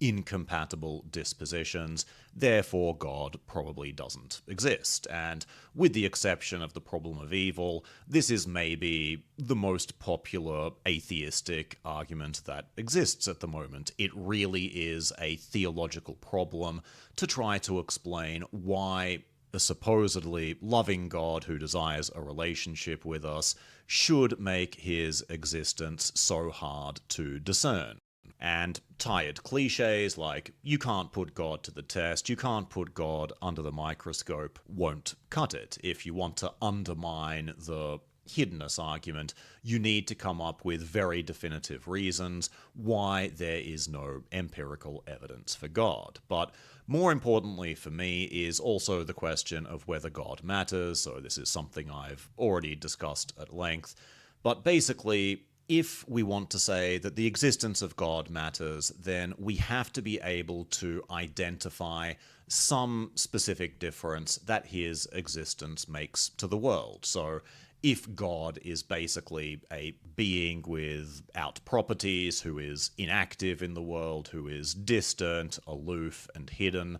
incompatible dispositions, therefore God probably doesn't exist. And with the exception of the problem of evil, this is maybe the most popular atheistic argument that exists at the moment. It really is a theological problem to try to explain why a supposedly loving God who desires a relationship with us should make his existence so hard to discern. And tired cliches like, you can't put God to the test, you can't put God under the microscope, won't cut it. If you want to undermine the hiddenness argument, you need to come up with very definitive reasons why there is no empirical evidence for God. But more importantly for me is also the question of whether God matters, so this is something I've already discussed at length. But basically, if we want to say that the existence of God matters, then we have to be able to identify some specific difference that his existence makes to the world. So if God is basically a being without properties, who is inactive in the world, who is distant, aloof, and hidden,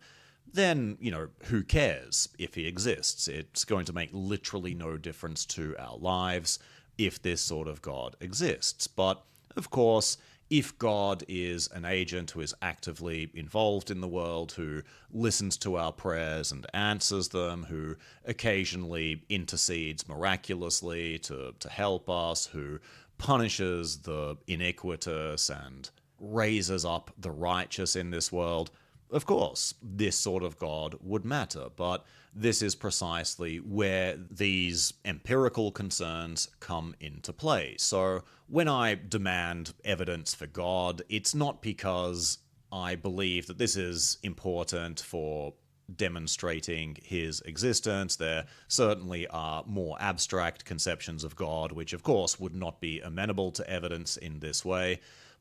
then, who cares if he exists? It's going to make literally no difference to our lives if this sort of God exists. But, of course, if God is an agent who is actively involved in the world, who listens to our prayers and answers them, who occasionally intercedes miraculously to help us, who punishes the iniquitous and raises up the righteous in this world, of course, this sort of God would matter, but this is precisely where these empirical concerns come into play. So when I demand evidence for God, it's not because I believe that this is important for demonstrating his existence. There certainly are more abstract conceptions of God, which of course would not be amenable to evidence in this way.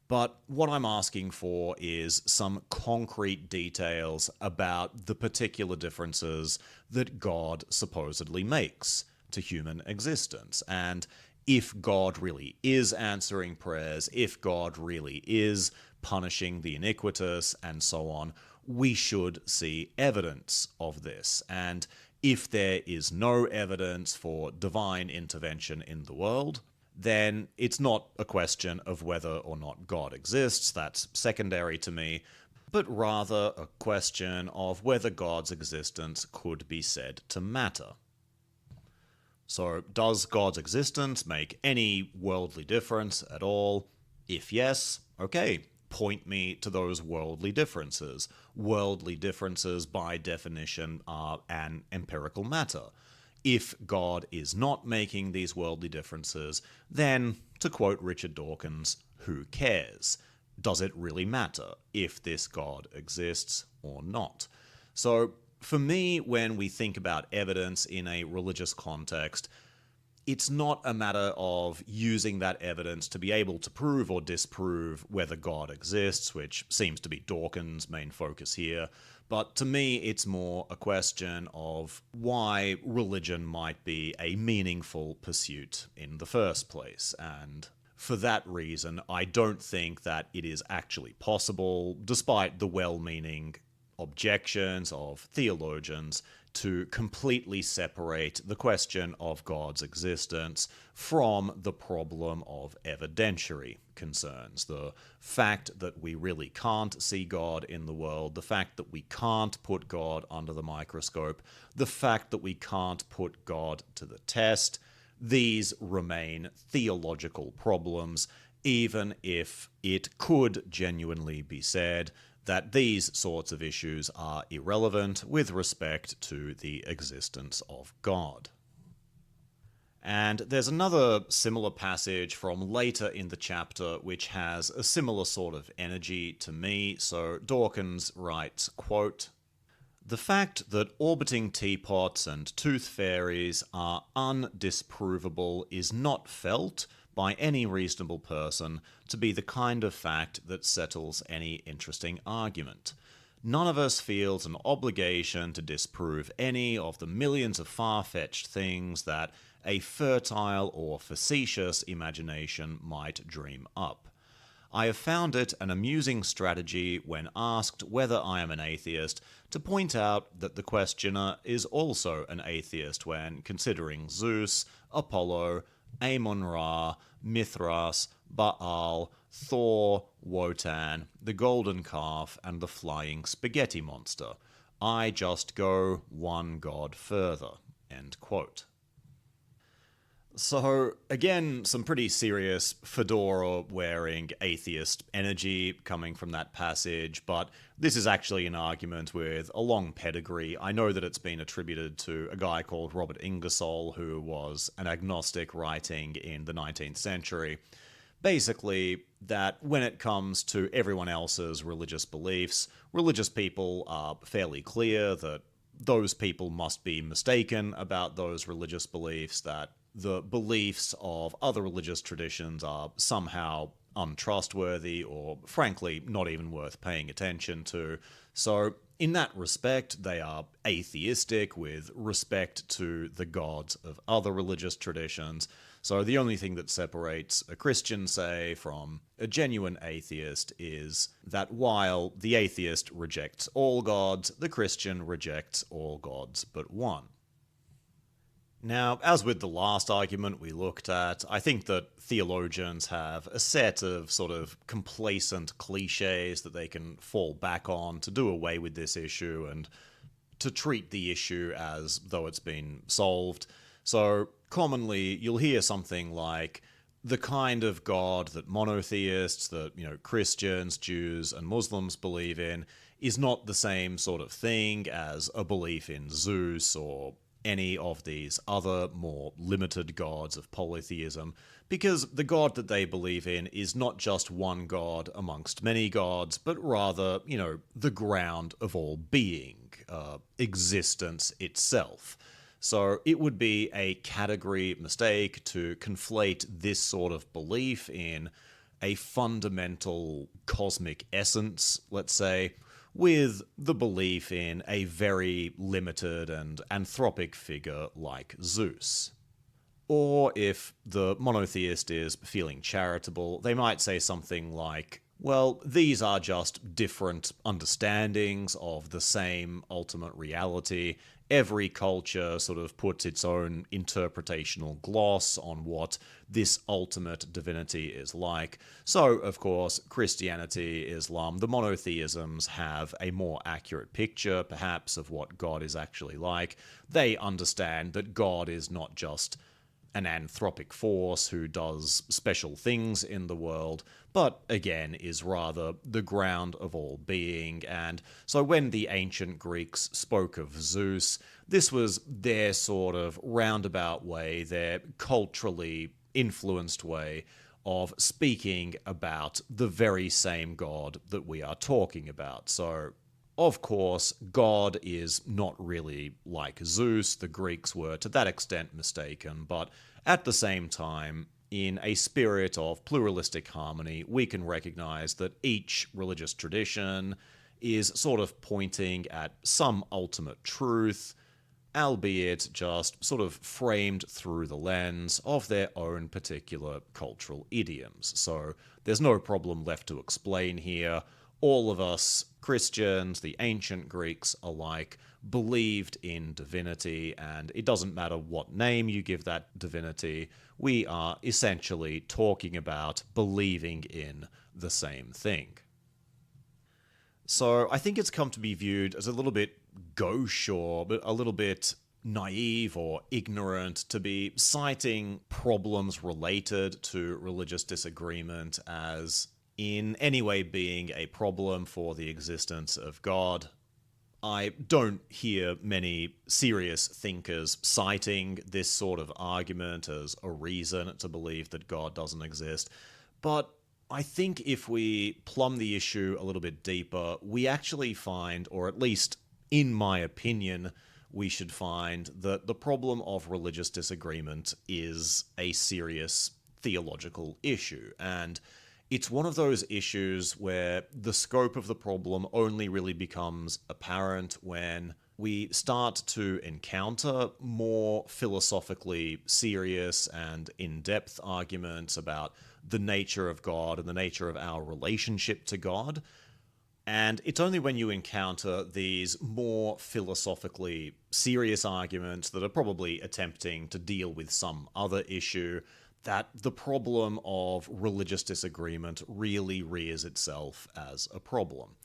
But what I'm asking for is some concrete details about the particular differences that God supposedly makes to human existence. And if God really is answering prayers, if God really is punishing the iniquitous, and so on, we should see evidence of this. And if there is no evidence for divine intervention in the world, then it's not a question of whether or not God exists. That's secondary to me. but rather a question of whether God's existence could be said to matter. So, does God's existence make any worldly difference at all? If yes, okay, point me to those worldly differences. Worldly differences, by definition, are an empirical matter. If God is not making these worldly differences, then, to quote Richard Dawkins, who cares? Does it really matter if this God exists or not? So, for me, when we think about evidence in a religious context, it's not a matter of using that evidence to be able to prove or disprove whether God exists, which seems to be Dawkins' main focus here, but to me it's more a question of why religion might be a meaningful pursuit in the first place, and for that reason I don't think that it is actually possible, despite the well-meaning objections of theologians, to completely separate the question of God's existence from the problem of evidentiary concerns. The fact that we really can't see God in the world, the fact that we can't put God under the microscope, the fact that we can't put God to the test, these remain theological problems, even if it could genuinely be said that these sorts of issues are irrelevant with respect to the existence of God. And there's another similar passage from later in the chapter which has a similar sort of energy to me. So Dawkins writes, quote, "The fact that orbiting teapots and tooth fairies are undisprovable is not felt by any reasonable person to be the kind of fact that settles any interesting argument. None of us feels an obligation to disprove any of the millions of far-fetched things that a fertile or facetious imagination might dream up. I have found it an amusing strategy when asked whether I am an atheist to point out that the questioner is also an atheist when considering Zeus, Apollo, Amun-Ra, Mithras, Baal, Thor, Wotan, the golden calf, and the flying spaghetti monster. I just go one god further." End quote. So, again, some pretty serious fedora-wearing atheist energy coming from that passage, but this is actually an argument with a long pedigree. I know that it's been attributed to a guy called Robert Ingersoll, who was an agnostic writing in the 19th century. Basically, that when it comes to everyone else's religious beliefs, religious people are fairly clear that those people must be mistaken about those religious beliefs, that the beliefs of other religious traditions are somehow untrustworthy or, frankly, not even worth paying attention to. So, in that respect, they are atheistic with respect to the gods of other religious traditions. So the only thing that separates a Christian, say, from a genuine atheist is that while the atheist rejects all gods, the Christian rejects all gods but one. Now, as with the last argument we looked at, I think that theologians have a set of sort of complacent cliches that they can fall back on to do away with this issue and to treat the issue as though it's been solved. So, commonly, you'll hear something like, the kind of God that monotheists, that, Christians, Jews, and Muslims believe in is not the same sort of thing as a belief in Zeus or any of these other more limited gods of polytheism, because the god that they believe in is not just one god amongst many gods, but rather, the ground of all being, existence itself. So it would be a category mistake to conflate this sort of belief in a fundamental cosmic essence, let's say, with the belief in a very limited and anthropic figure like Zeus. Or if the monotheist is feeling charitable, they might say something like, well, these are just different understandings of the same ultimate reality. every culture sort of puts its own interpretational gloss on what this ultimate divinity is like. So, of course, Christianity, Islam, the monotheisms have a more accurate picture, perhaps, of what God is actually like. They understand that God is not just an anthropic force who does special things in the world, but again is rather the ground of all being. And so when the ancient Greeks spoke of Zeus, this was their sort of roundabout way, their culturally influenced way of speaking about the very same God that we are talking about. So of course, God is not really like Zeus. The Greeks were to that extent mistaken, but at the same time, in a spirit of pluralistic harmony, we can recognize that each religious tradition is sort of pointing at some ultimate truth, albeit just sort of framed through the lens of their own particular cultural idioms. So there's no problem left to explain here. All of us, Christians, the ancient Greeks alike, believed in divinity, and it doesn't matter what name you give that divinity, we are essentially talking about believing in the same thing. So I think it's come to be viewed as a little bit gauche or a little bit naive or ignorant to be citing problems related to religious disagreement as in any way being a problem for the existence of God. I don't hear many serious thinkers citing this sort of argument as a reason to believe that God doesn't exist, but I think if we plumb the issue a little bit deeper, we actually find, or at least in my opinion, we should find that the problem of religious disagreement is a serious theological issue, and it's one of those issues where the scope of the problem only really becomes apparent when we start to encounter more philosophically serious and in-depth arguments about the nature of God and the nature of our relationship to God. And it's only when you encounter these more philosophically serious arguments that are probably attempting to deal with some other issue that the problem of religious disagreement really rears itself as a problem.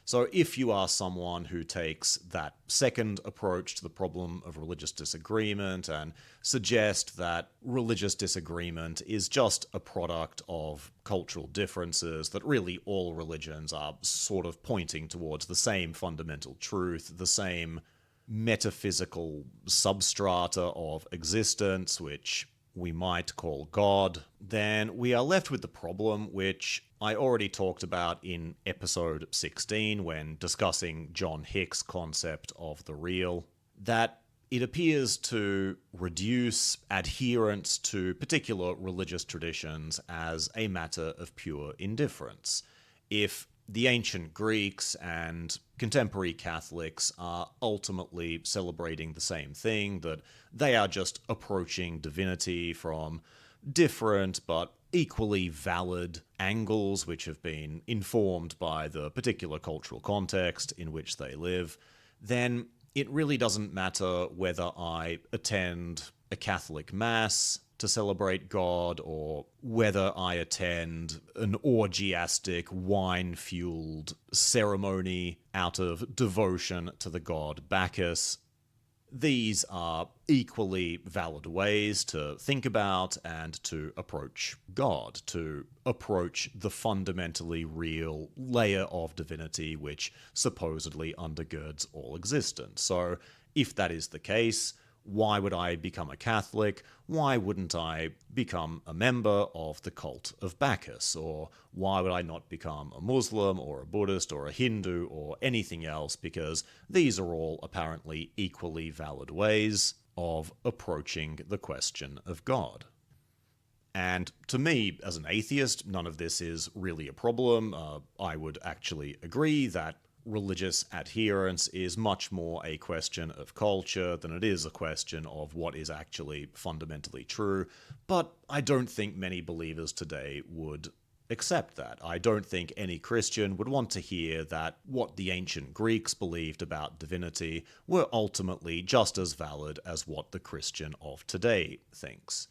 So if you are someone who takes that second approach to the problem of religious disagreement and suggest that religious disagreement is just a product of cultural differences, that really all religions are sort of pointing towards the same fundamental truth, the same metaphysical substrata of existence, which we might call God, then we are left with the problem which I already talked about in episode 16 when discussing John Hick's concept of the real, that it appears to reduce adherence to particular religious traditions as a matter of pure indifference. If the ancient Greeks and contemporary Catholics are ultimately celebrating the same thing, that they are just approaching divinity from different but equally valid angles which have been informed by the particular cultural context in which they live, then it really doesn't matter whether I attend a Catholic Mass to celebrate God, or whether I attend an orgiastic, wine-fueled ceremony out of devotion to the god Bacchus. These are equally valid ways to think about and to approach God, to approach the fundamentally real layer of divinity which supposedly undergirds all existence. So, if that is the case, why would I become a Catholic? Why wouldn't I become a member of the cult of Bacchus? Or why would I not become a Muslim or a Buddhist or a Hindu or anything else? Because these are all apparently equally valid ways of approaching the question of God. And to me, as an atheist, none of this is really a problem. I would actually agree that religious adherence is much more a question of culture than it is a question of what is actually fundamentally true, but I don't think many believers today would accept that. I don't think any Christian would want to hear that what the ancient Greeks believed about divinity were ultimately just as valid as what the Christian of today thinks.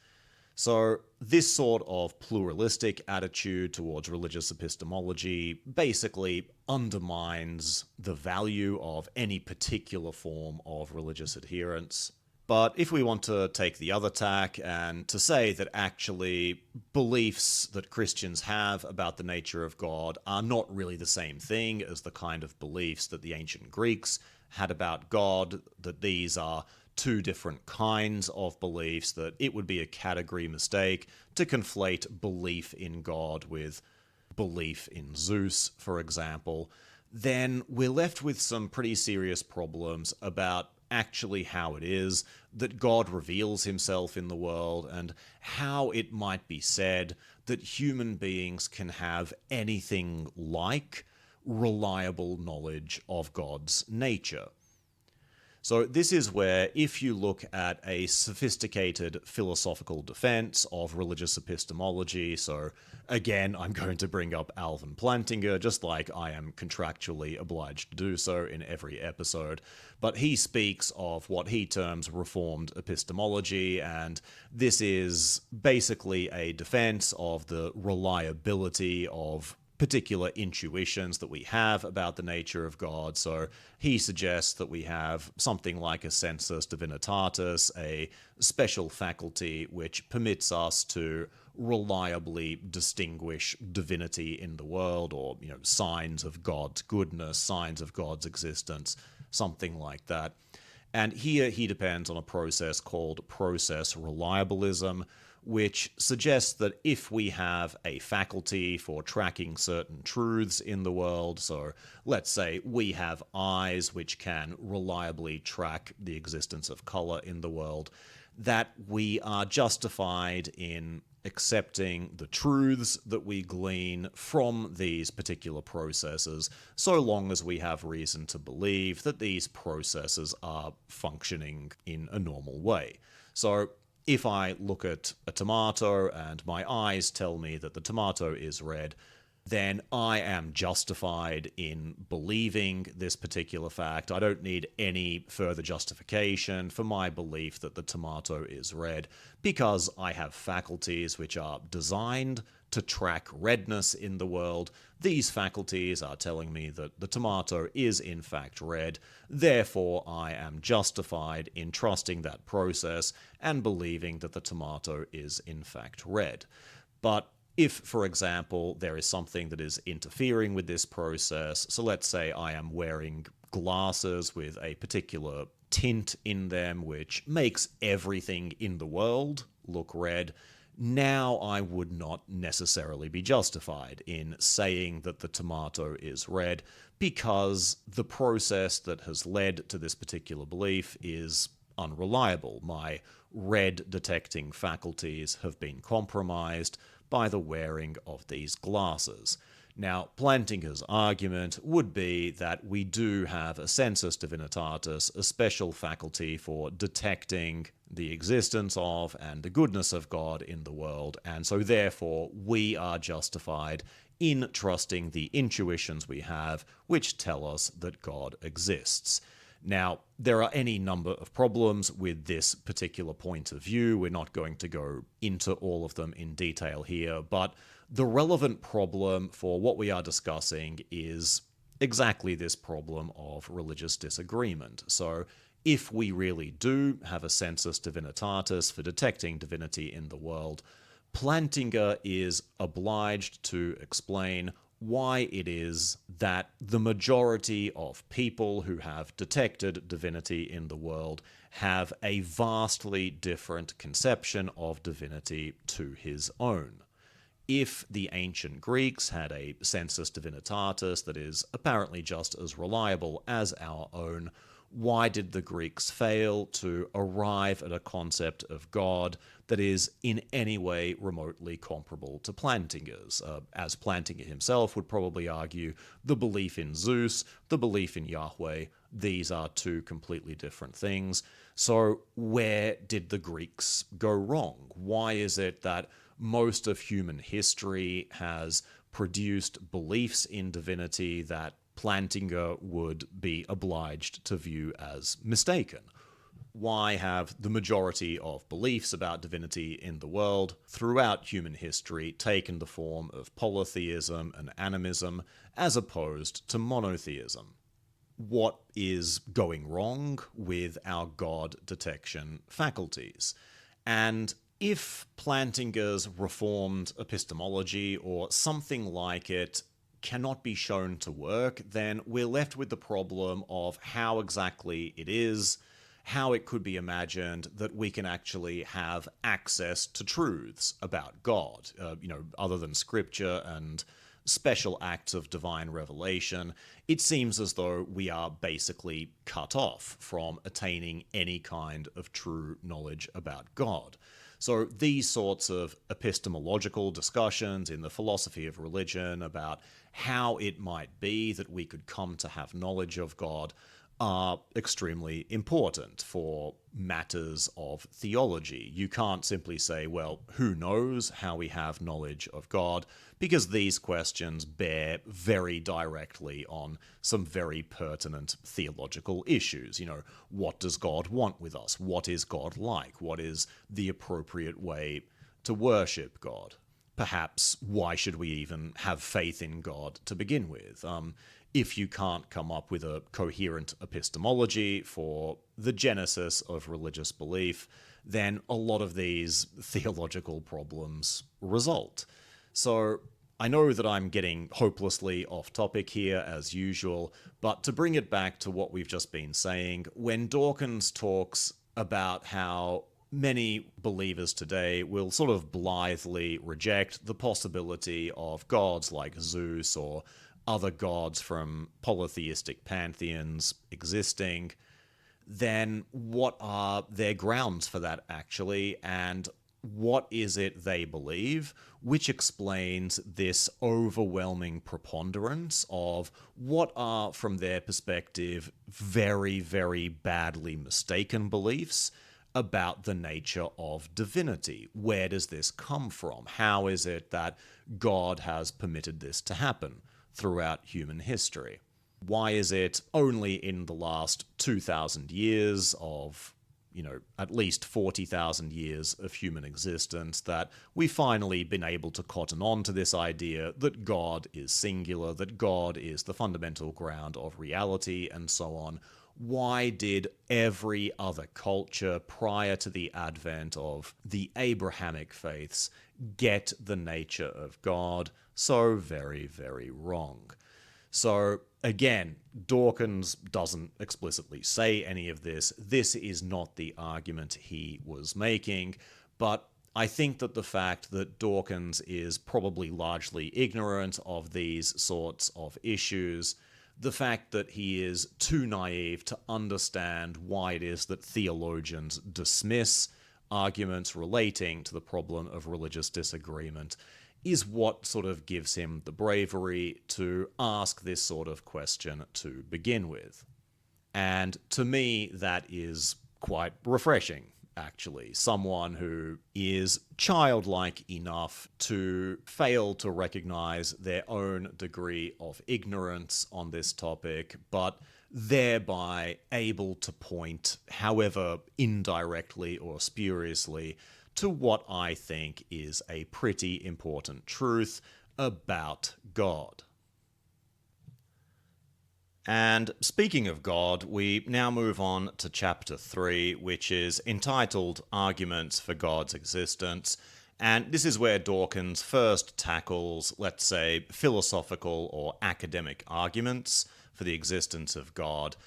So, this sort of pluralistic attitude towards religious epistemology basically undermines the value of any particular form of religious adherence. But if we want to take the other tack and to say that actually beliefs that Christians have about the nature of God are not really the same thing as the kind of beliefs that the ancient Greeks had about God, that these are two different kinds of beliefs, that it would be a category mistake to conflate belief in God with belief in Zeus, for example, then we're left with some pretty serious problems about actually how it is that God reveals himself in the world and how it might be said that human beings can have anything like reliable knowledge of God's nature. So this is where, if you look at a sophisticated philosophical defense of religious epistemology, so again, I'm going to bring up Alvin Plantinga, just like I am contractually obliged to do so in every episode, but he speaks of what he terms reformed epistemology, and this is basically a defense of the reliability of particular intuitions that we have about the nature of God. So he suggests that we have something like a sensus divinitatis, a special faculty which permits us to reliably distinguish divinity in the world, or, signs of God's goodness, signs of God's existence, something like that. And here he depends on a process called process reliabilism, which suggests that if we have a faculty for tracking certain truths in the world, so let's say we have eyes which can reliably track the existence of color in the world, that we are justified in accepting the truths that we glean from these particular processes, so long as we have reason to believe that these processes are functioning in a normal way. So if I look at a tomato and my eyes tell me that the tomato is red, then I am justified in believing this particular fact. I don't need any further justification for my belief that the tomato is red, because I have faculties which are designed to track redness in the world. These faculties are telling me that the tomato is in fact red. Therefore, I am justified in trusting that process and believing that the tomato is in fact red. But if, for example, there is something that is interfering with this process, so let's say I am wearing glasses with a particular tint in them which makes everything in the world look red, now I would not necessarily be justified in saying that the tomato is red, because the process that has led to this particular belief is unreliable. My red detecting faculties have been compromised by the wearing of these glasses. Now, Plantinga's argument would be that we do have a sensus divinitatis, a special faculty for detecting the existence of and the goodness of God in the world, and so therefore we are justified in trusting the intuitions we have which tell us that God exists. Now, there are any number of problems with this particular point of view. We're not going to go into all of them in detail here, but the relevant problem for what we are discussing is exactly this problem of religious disagreement. So, if we really do have a sensus divinitatis for detecting divinity in the world, Plantinga is obliged to explain why it is that the majority of people who have detected divinity in the world have a vastly different conception of divinity to his own. If the ancient Greeks had a sensus divinitatis that is apparently just as reliable as our own, why did the Greeks fail to arrive at a concept of God that is in any way remotely comparable to Plantinga's? As Plantinga himself would probably argue, the belief in Zeus, the belief in Yahweh, these are two completely different things. So where did the Greeks go wrong? Why is it that most of human history has produced beliefs in divinity that Plantinga would be obliged to view as mistaken. Why have the majority of beliefs about divinity in the world throughout human history taken the form of polytheism and animism as opposed to monotheism? What is going wrong with our God detection faculties? And if Plantinga's reformed epistemology or something like it cannot be shown to work, then we're left with the problem of how exactly it is, how it could be imagined that we can actually have access to truths about God, other than scripture and special acts of divine revelation. It seems as though we are basically cut off from attaining any kind of true knowledge about God. So these sorts of epistemological discussions in the philosophy of religion about how it might be that we could come to have knowledge of God are extremely important for matters of theology. You can't simply say, well, who knows how we have knowledge of God, because these questions bear very directly on some very pertinent theological issues. What does God want with us? What is God like? What is the appropriate way to worship God? Perhaps, why should we even have faith in God to begin with? If you can't come up with a coherent epistemology for the genesis of religious belief, then a lot of these theological problems result. So I know that I'm getting hopelessly off topic here, as usual, but to bring it back to what we've just been saying, when Dawkins talks about how many believers today will sort of blithely reject the possibility of gods like Zeus or other gods from polytheistic pantheons existing, then what are their grounds for that actually, and what is it they believe, which explains this overwhelming preponderance of what are, from their perspective, very, very badly mistaken beliefs about the nature of divinity. Where does this come from? How is it that God has permitted this to happen throughout human history? Why is it only in the last 2,000 years of, at least 40,000 years of human existence that we've finally been able to cotton on to this idea that God is singular, that God is the fundamental ground of reality, and so on? Why did every other culture prior to the advent of the Abrahamic faiths get the nature of God so very, very wrong? So, again, Dawkins doesn't explicitly say any of this. This is not the argument he was making, but I think that the fact that Dawkins is probably largely ignorant of these sorts of issues, the fact that he is too naive to understand why it is that theologians dismiss arguments relating to the problem of religious disagreement, is what sort of gives him the bravery to ask this sort of question to begin with. And to me, that is quite refreshing, actually. Someone who is childlike enough to fail to recognize their own degree of ignorance on this topic, but thereby able to point, however indirectly or spuriously, to what I think is a pretty important truth about God. And speaking of God, we now move on to chapter 3, which is entitled Arguments for God's Existence. And this is where Dawkins first tackles, let's say, philosophical or academic arguments for the existence of God.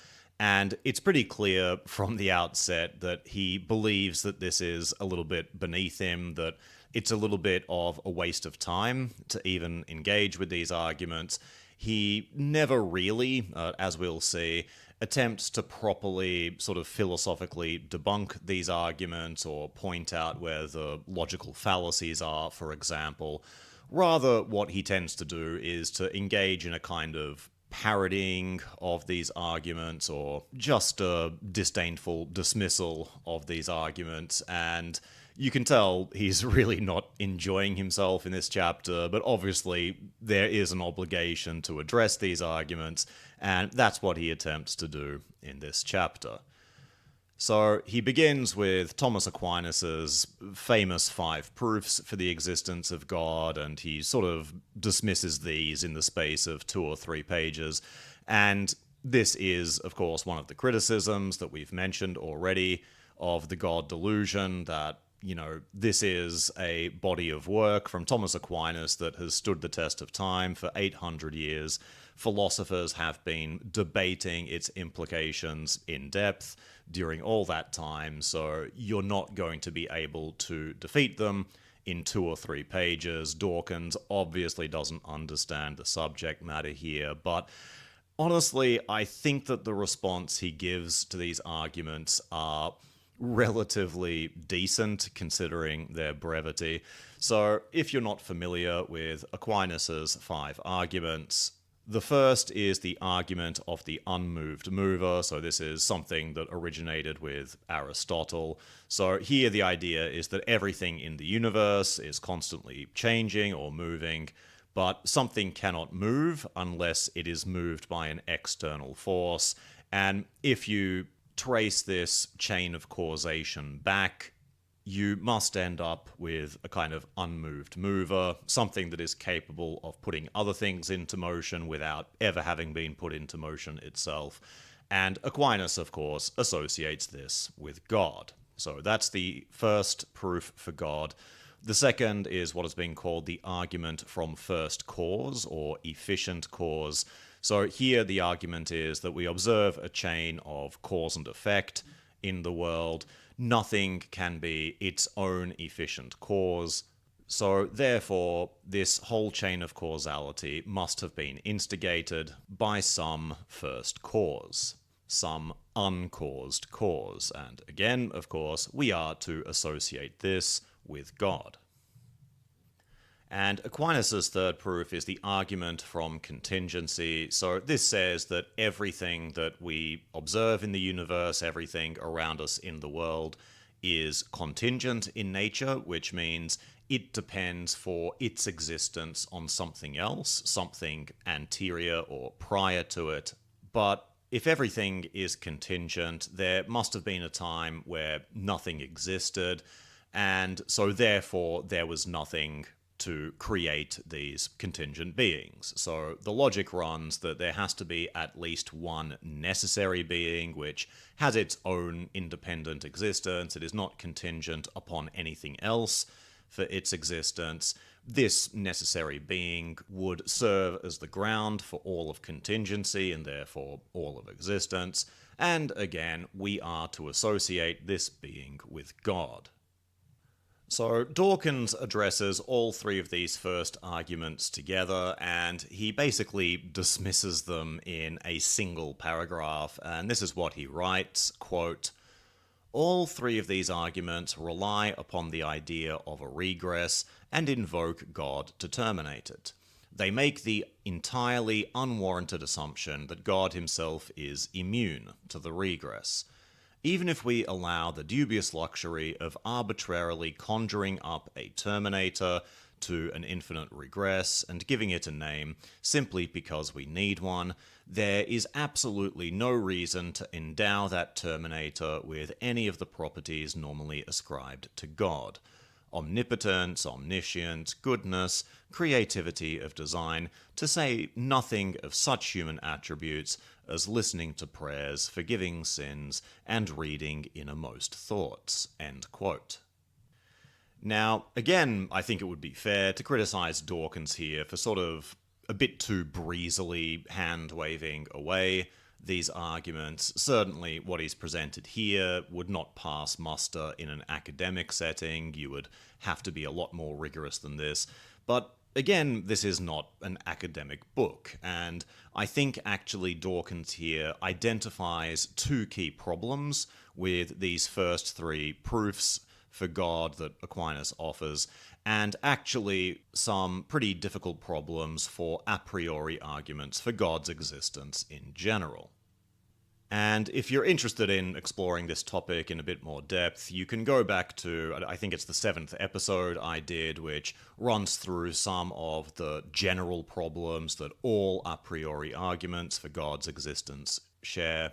And it's pretty clear from the outset that he believes that this is a little bit beneath him, that it's a little bit of a waste of time to even engage with these arguments. He never really, as we'll see, attempts to properly sort of philosophically debunk these arguments or point out where the logical fallacies are, for example. Rather, what he tends to do is to engage in a kind of parodying of these arguments, or just a disdainful dismissal of these arguments, and You can tell he's really not enjoying himself in this chapter, but obviously there is an obligation to address these arguments, and that's what he attempts to do in this chapter. So he begins with Thomas Aquinas's famous 5 proofs for the existence of God, and he sort of dismisses these in the space of 2 or 3 pages. And this is, of course, one of the criticisms that we've mentioned already of the God Delusion, that, this is a body of work from Thomas Aquinas that has stood the test of time for 800 years. Philosophers have been debating its implications in depth during all that time, so you're not going to be able to defeat them in 2 or 3 pages. Dawkins obviously doesn't understand the subject matter here, but honestly, I think that the response he gives to these arguments are relatively decent considering their brevity. So if you're not familiar with Aquinas's 5 arguments, the first is the argument of the unmoved mover. So this is something that originated with Aristotle. So here the idea is that everything in the universe is constantly changing or moving, but something cannot move unless it is moved by an external force. And if you trace this chain of causation back, you must end up with a kind of unmoved mover, something that is capable of putting other things into motion without ever having been put into motion itself. And Aquinas, of course, associates this with God. So that's the first proof for God. The second is what has been called the argument from first cause, or efficient cause. So here the argument is that we observe a chain of cause and effect in the world. Nothing can be its own efficient cause. So therefore, this whole chain of causality must have been instigated by some first cause, some uncaused cause. And again, of course, we are to associate this with God. And Aquinas' third proof is the argument from contingency. So this says that everything that we observe in the universe, everything around us in the world, is contingent in nature, which means it depends for its existence on something else, something anterior or prior to it. But if everything is contingent, there must have been a time where nothing existed, and so therefore there was nothing to create these contingent beings. So the logic runs that there has to be at least one necessary being which has its own independent existence. It is not contingent upon anything else for its existence. This necessary being would serve as the ground for all of contingency and therefore all of existence. And again, we are to associate this being with God. So Dawkins addresses all 3 of these first arguments together, and he basically dismisses them in a single paragraph, and this is what he writes, quote, "All 3 of these arguments rely upon the idea of a regress and invoke God to terminate it. They make the entirely unwarranted assumption that God himself is immune to the regress. Even if we allow the dubious luxury of arbitrarily conjuring up a terminator to an infinite regress and giving it a name simply because we need one, there is absolutely no reason to endow that terminator with any of the properties normally ascribed to God. Omnipotence, omniscience, goodness, creativity of design, to say nothing of such human attributes as listening to prayers, forgiving sins, and reading innermost thoughts." End quote. Now, again, I think it would be fair to criticize Dawkins here for sort of a bit too breezily hand-waving away these arguments. Certainly what he's presented here would not pass muster in an academic setting. You would have to be a lot more rigorous than this. But again, this is not an academic book, and I think actually Dawkins here identifies 2 key problems with these first 3 proofs for God that Aquinas offers, and actually some pretty difficult problems for a priori arguments for God's existence in general. And if you're interested in exploring this topic in a bit more depth, you can go back to, I think it's the 7th episode I did, which runs through some of the general problems that all a priori arguments for God's existence share.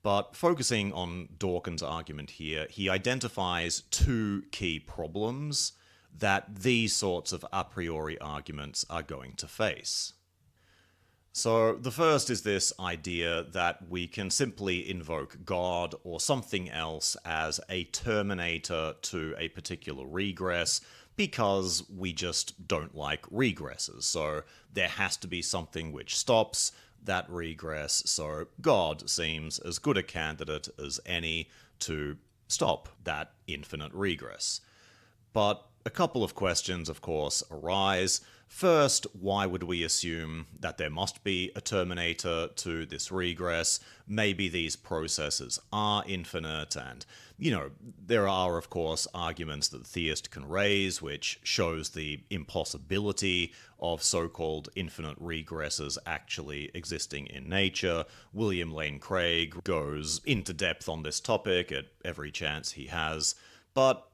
But focusing on Dawkins' argument here, he identifies two key problems that these sorts of a priori arguments are going to face. So the first is this idea that we can simply invoke God or something else as a terminator to a particular regress because we just don't like regresses. So there has to be something which stops that regress, so God seems as good a candidate as any to stop that infinite regress. But a couple of questions, of course, arise. First, why would we assume that there must be a terminator to this regress? Maybe these processes are infinite, and, there are, of course, arguments that the theist can raise, which shows the impossibility of so-called infinite regresses actually existing in nature. William Lane Craig goes into depth on this topic at every chance he has, but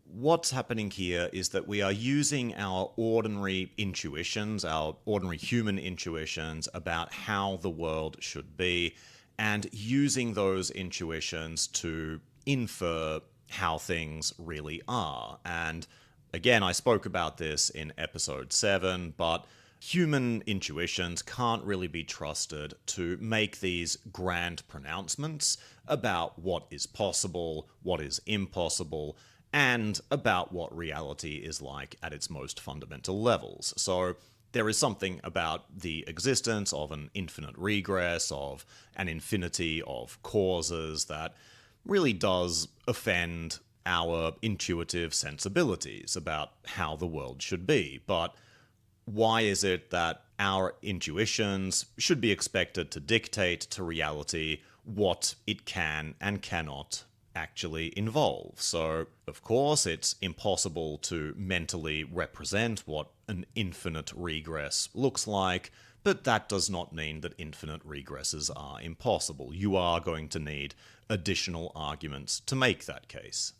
what's happening here is that we are using our ordinary intuitions, our ordinary human intuitions about how the world should be, and using those intuitions to infer how things really are. And again, I spoke about this in episode 7, but human intuitions can't really be trusted to make these grand pronouncements about what is possible, what is impossible, and about what reality is like at its most fundamental levels. So there is something about the existence of an infinite regress, of an infinity of causes, that really does offend our intuitive sensibilities about how the world should be. But why is it that our intuitions should be expected to dictate to reality what it can and cannot actually involve? So, of course, it's impossible to mentally represent what an infinite regress looks like, but that does not mean that infinite regresses are impossible. You are going to need additional arguments to make that case.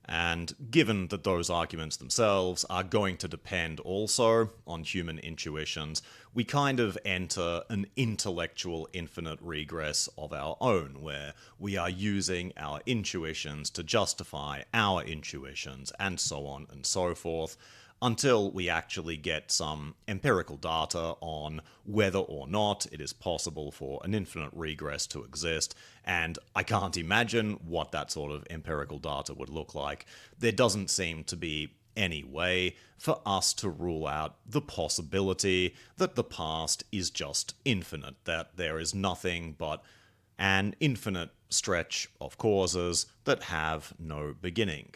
And given that those arguments themselves are going to depend also on human intuitions, we kind of enter an intellectual infinite regress of our own, where we are using our intuitions to justify our intuitions, and so on and so forth, until we actually get some empirical data on whether or not it is possible for an infinite regress to exist. And I can't imagine what that sort of empirical data would look like. There doesn't seem to be any way for us to rule out the possibility that the past is just infinite, that there is nothing but an infinite stretch of causes that have no beginning.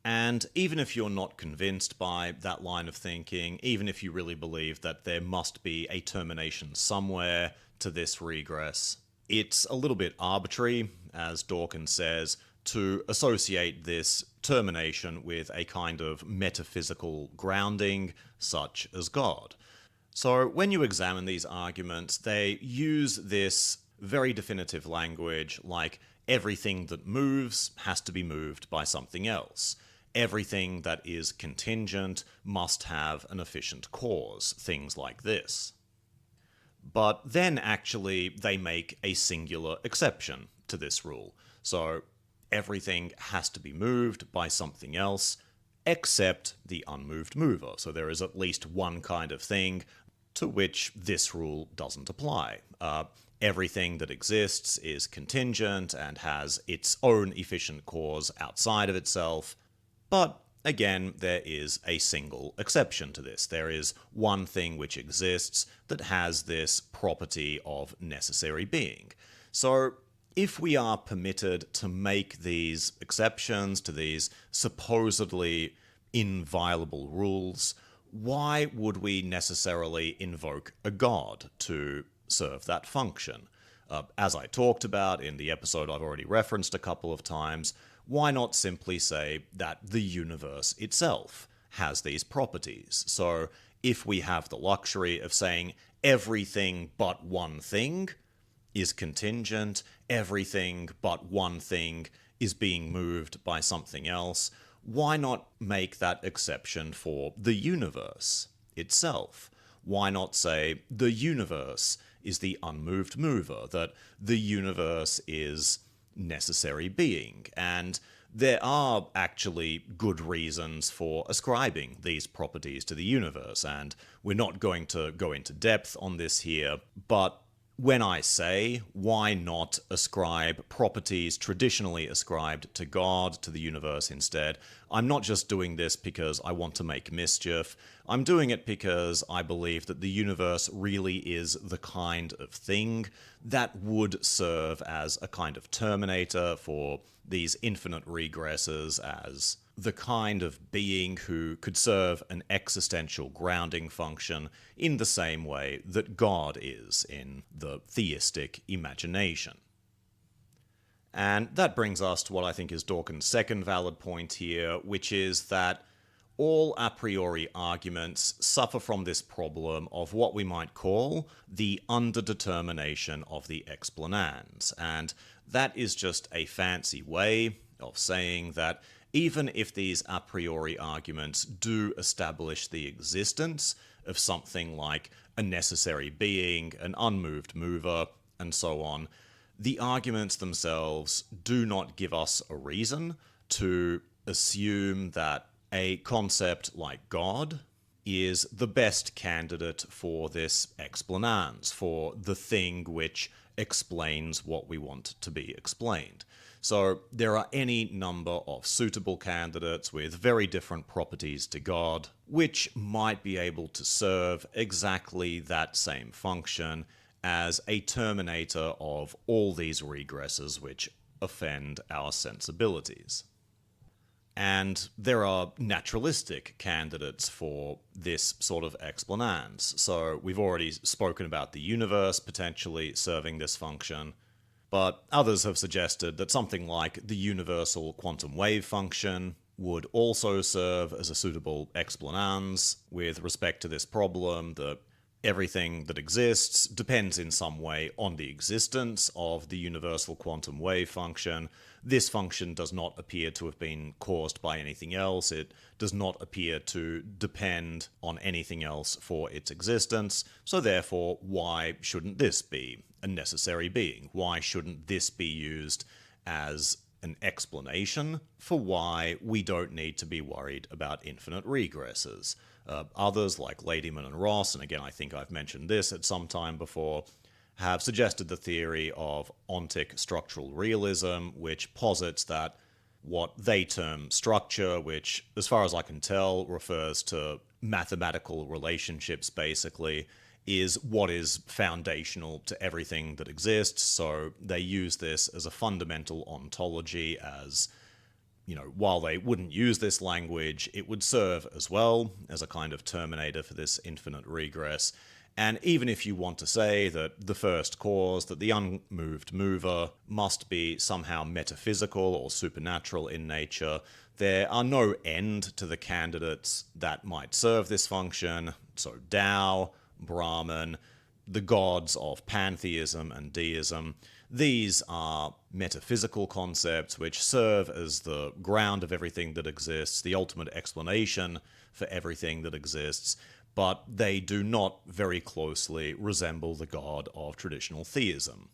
And even if you're not convinced by that line of thinking, even if you really believe that there must be a termination somewhere to this regress, it's a little bit arbitrary, as Dawkins says, to associate this termination with a kind of metaphysical grounding, such as God. So when you examine these arguments, they use this very definitive language like everything that moves has to be moved by something else. Everything that is contingent must have an efficient cause, things like this. But then actually they make a singular exception to this rule. So everything has to be moved by something else except the unmoved mover. So there is at least one kind of thing to which this rule doesn't apply. Everything that exists is contingent and has its own efficient cause outside of itself. But again, there is a single exception to this. There is one thing which exists that has this property of necessary being. So if we are permitted to make these exceptions to these supposedly inviolable rules, why would we necessarily invoke a god to serve that function? As I talked about in the episode I've already referenced a couple of times, why not simply say that the universe itself has these properties? So if we have the luxury of saying everything but one thing is contingent, everything but one thing is being moved by something else, why not make that exception for the universe itself? Why not say the universe is the unmoved mover, that the universe is necessary being? And there are actually good reasons for ascribing these properties to the universe, and we're not going to go into depth on this here, but when I say, why not ascribe properties traditionally ascribed to God, to the universe instead, I'm not just doing this because I want to make mischief. I'm doing it because I believe that the universe really is the kind of thing that would serve as a kind of terminator for these infinite regresses, as the kind of being who could serve an existential grounding function in the same way that God is in the theistic imagination. And that brings us to what I think is Dawkins' second valid point here, which is that all a priori arguments suffer from this problem of what we might call the underdetermination of the explanans. And that is just a fancy way of saying that even if these a priori arguments do establish the existence of something like a necessary being, an unmoved mover, and so on, the arguments themselves do not give us a reason to assume that a concept like God is the best candidate for this explanans, for the thing which explains what we want to be explained. So there are any number of suitable candidates with very different properties to God, which might be able to serve exactly that same function as a terminator of all these regresses which offend our sensibilities. And there are naturalistic candidates for this sort of explanans. So we've already spoken about the universe potentially serving this function, but others have suggested that something like the universal quantum wave function would also serve as a suitable explanans with respect to this problem that everything that exists depends in some way on the existence of the universal quantum wave function. This function does not appear to have been caused by anything else. It does not appear to depend on anything else for its existence. So therefore, why shouldn't this be a necessary being? Why shouldn't this be used as an explanation for why we don't need to be worried about infinite regresses? Others, like Ladyman and Ross, and again I think I've mentioned this at some time before, have suggested the theory of ontic structural realism, which posits that what they term structure, which, as far as I can tell, refers to mathematical relationships basically, is what is foundational to everything that exists. So they use this as a fundamental ontology, as, while they wouldn't use this language, it would serve as well as a kind of terminator for this infinite regress. And even if you want to say that the first cause, that the unmoved mover, must be somehow metaphysical or supernatural in nature, there are no end to the candidates that might serve this function. So Tao, Brahman, the gods of pantheism and deism, these are metaphysical concepts which serve as the ground of everything that exists, the ultimate explanation for everything that exists, but they do not very closely resemble the God of traditional theism.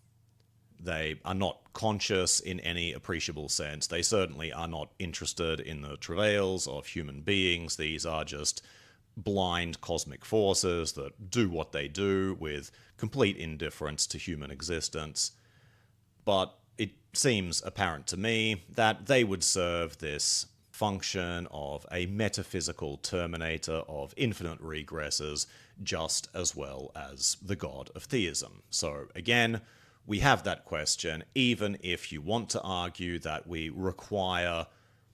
They are not conscious in any appreciable sense. They certainly are not interested in the travails of human beings. These are just blind cosmic forces that do what they do with complete indifference to human existence. But it seems apparent to me that they would serve this function of a metaphysical terminator of infinite regresses just as well as the God of theism. So again, we have that question, even if you want to argue that we require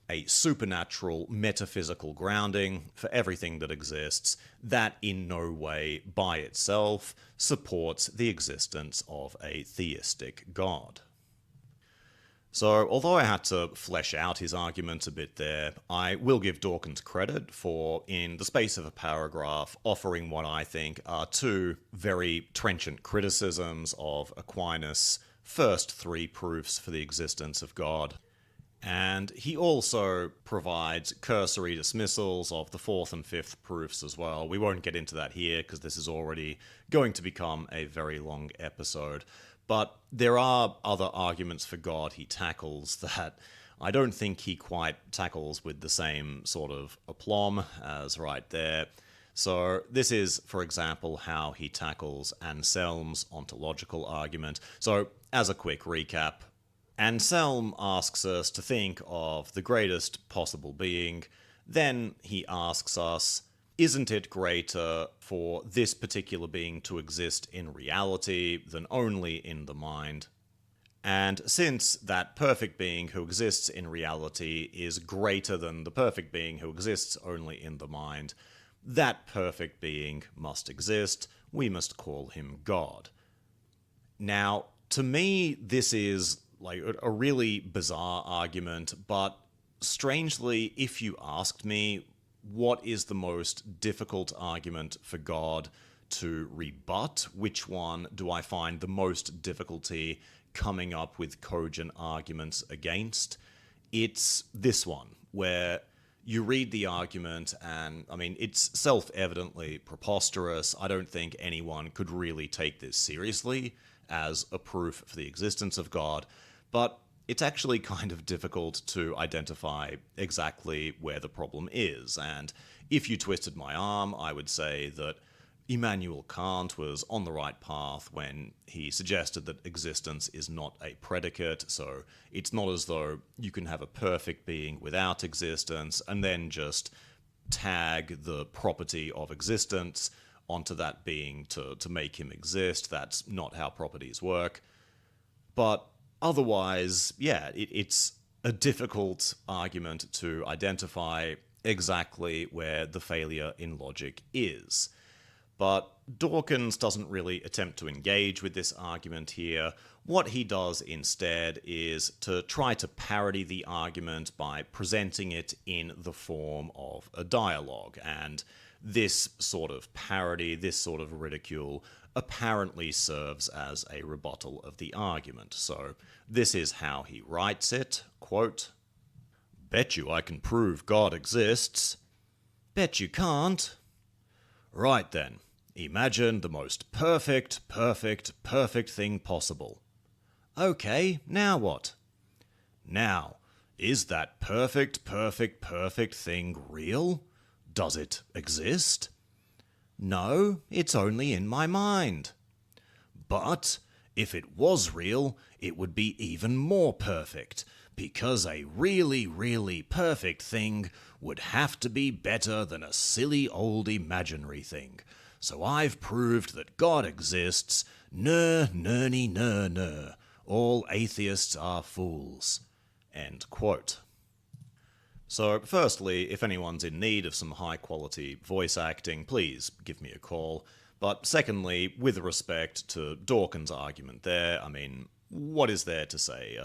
a supernatural metaphysical grounding for everything that exists, that in no way by itself supports the existence of a theistic God. So, although I had to flesh out his argument a bit there, I will give Dawkins credit for, in the space of a paragraph, offering what I think are two very trenchant criticisms of Aquinas' first three proofs for the existence of God. And he also provides cursory dismissals of the fourth and fifth proofs as well. We won't get into that here because this is already going to become a very long episode. But there are other arguments for God he tackles that I don't think he quite tackles with the same sort of aplomb as right there. So this is, for example, how he tackles Anselm's ontological argument. So as a quick recap, Anselm asks us to think of the greatest possible being. Then he asks us, isn't it greater for this particular being to exist in reality than only in the mind? And since that perfect being who exists in reality is greater than the perfect being who exists only in the mind, that perfect being must exist. We must call him God. Now, to me, this is like a really bizarre argument, but strangely, if you asked me what is the most difficult argument for God to rebut, which one do I find the most difficulty coming up with cogent arguments against, it's this one, where you read the argument and, I mean, it's self-evidently preposterous. I don't think anyone could really take this seriously as a proof for the existence of God, but it's actually kind of difficult to identify exactly where the problem is. And if you twisted my arm, I would say that Immanuel Kant was on the right path when he suggested that existence is not a predicate, so it's not as though you can have a perfect being without existence and then just tag the property of existence onto that being to make him exist. That's not how properties work. But otherwise, yeah, it's a difficult argument to identify exactly where the failure in logic is. But Dawkins doesn't really attempt to engage with this argument here. What he does instead is to try to parody the argument by presenting it in the form of a dialogue. And this sort of parody, this sort of ridicule, apparently serves as a rebuttal of the argument. So this is how he writes it, quote, "Bet you I can prove God exists." "Bet you can't." "Right then. Imagine the most perfect thing possible." "Okay, now what?" "Now, is that perfect thing real? Does it exist?" "No, it's only in my mind." "But if it was real, it would be even more perfect, because a really perfect thing would have to be better than a silly old imaginary thing. So I've proved that God exists. Ner. All atheists are fools." End quote. So, firstly, if anyone's in need of some high-quality voice acting, please give me a call. But secondly, with respect to Dawkins' argument there, I mean, what is there to say?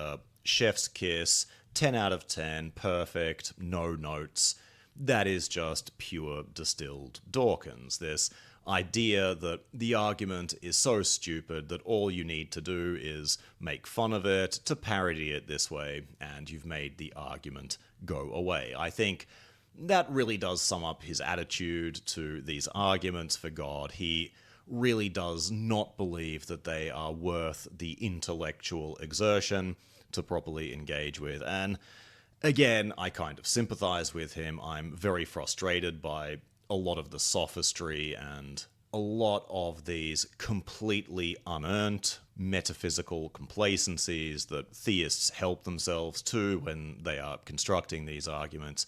Chef's kiss, 10 out of 10, perfect, no notes. That is just pure distilled Dawkins. This idea that the argument is so stupid that all you need to do is make fun of it, to parody it this way, and you've made the argument go away. I think that really does sum up his attitude to these arguments for God. He really does not believe that they are worth the intellectual exertion to properly engage with. And again, I kind of sympathize with him. I'm very frustrated by a lot of the sophistry and a lot of these completely unearned metaphysical complacencies that theists help themselves to when they are constructing these arguments.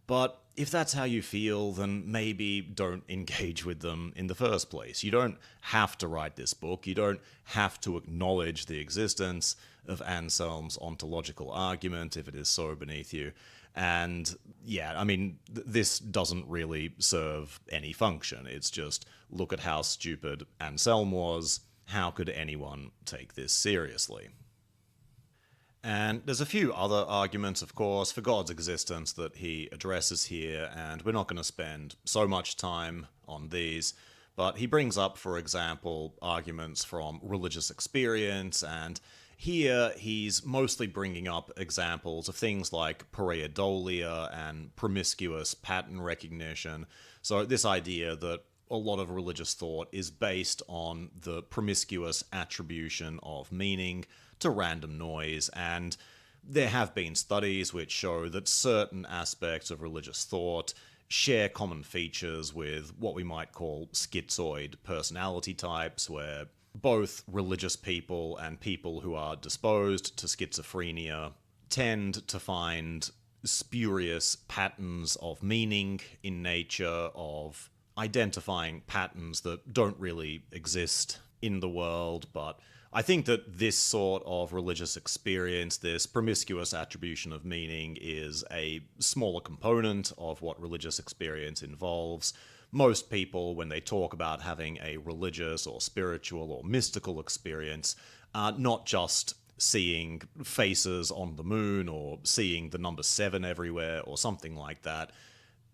But if that's how you feel, then maybe don't engage with them in the first place. You don't have to write this book. You don't have to acknowledge the existence of Anselm's ontological argument if it is so beneath you. And yeah, I mean, this doesn't really serve any function. It's just, look at how stupid Anselm was. How could anyone take this seriously? And there's a few other arguments, of course, for God's existence that he addresses here, and we're not going to spend so much time on these. But he brings up, for example, arguments from religious experience, and here he's mostly bringing up examples of things like pareidolia and promiscuous pattern recognition. So this idea that a lot of religious thought is based on the promiscuous attribution of meaning to random noise, and there have been studies which show that certain aspects of religious thought share common features with what we might call schizoid personality types, where both religious people and people who are disposed to schizophrenia tend to find spurious patterns of meaning in nature, of identifying patterns that don't really exist in the world. But I think that this sort of religious experience, this promiscuous attribution of meaning, is a smaller component of what religious experience involves. Most people, when they talk about having a religious or spiritual or mystical experience, are not just seeing faces on the moon or seeing the number 7 everywhere or something like that.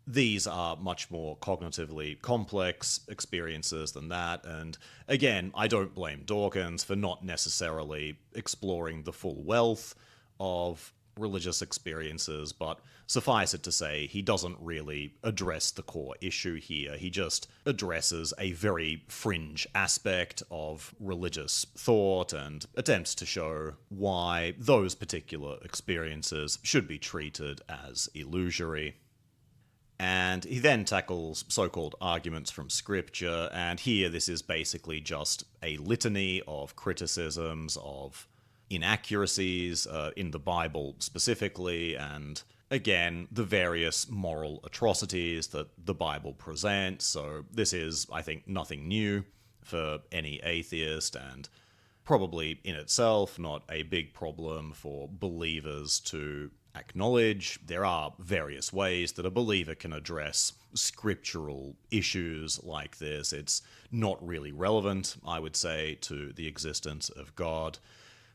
These are much more cognitively complex experiences than that, and again, I don't blame Dawkins for not necessarily exploring the full wealth of religious experiences, but suffice it to say, he doesn't really address the core issue here. He just addresses a very fringe aspect of religious thought and attempts to show why those particular experiences should be treated as illusory. And he then tackles so-called arguments from scripture, and here this is basically just a litany of criticisms of inaccuracies in the Bible specifically, and again, the various moral atrocities that the Bible presents. So this is, I think, nothing new for any atheist, and probably in itself not a big problem for believers to acknowledge. There are various ways that a believer can address scriptural issues like this. It's not really relevant, I would say, to the existence of God.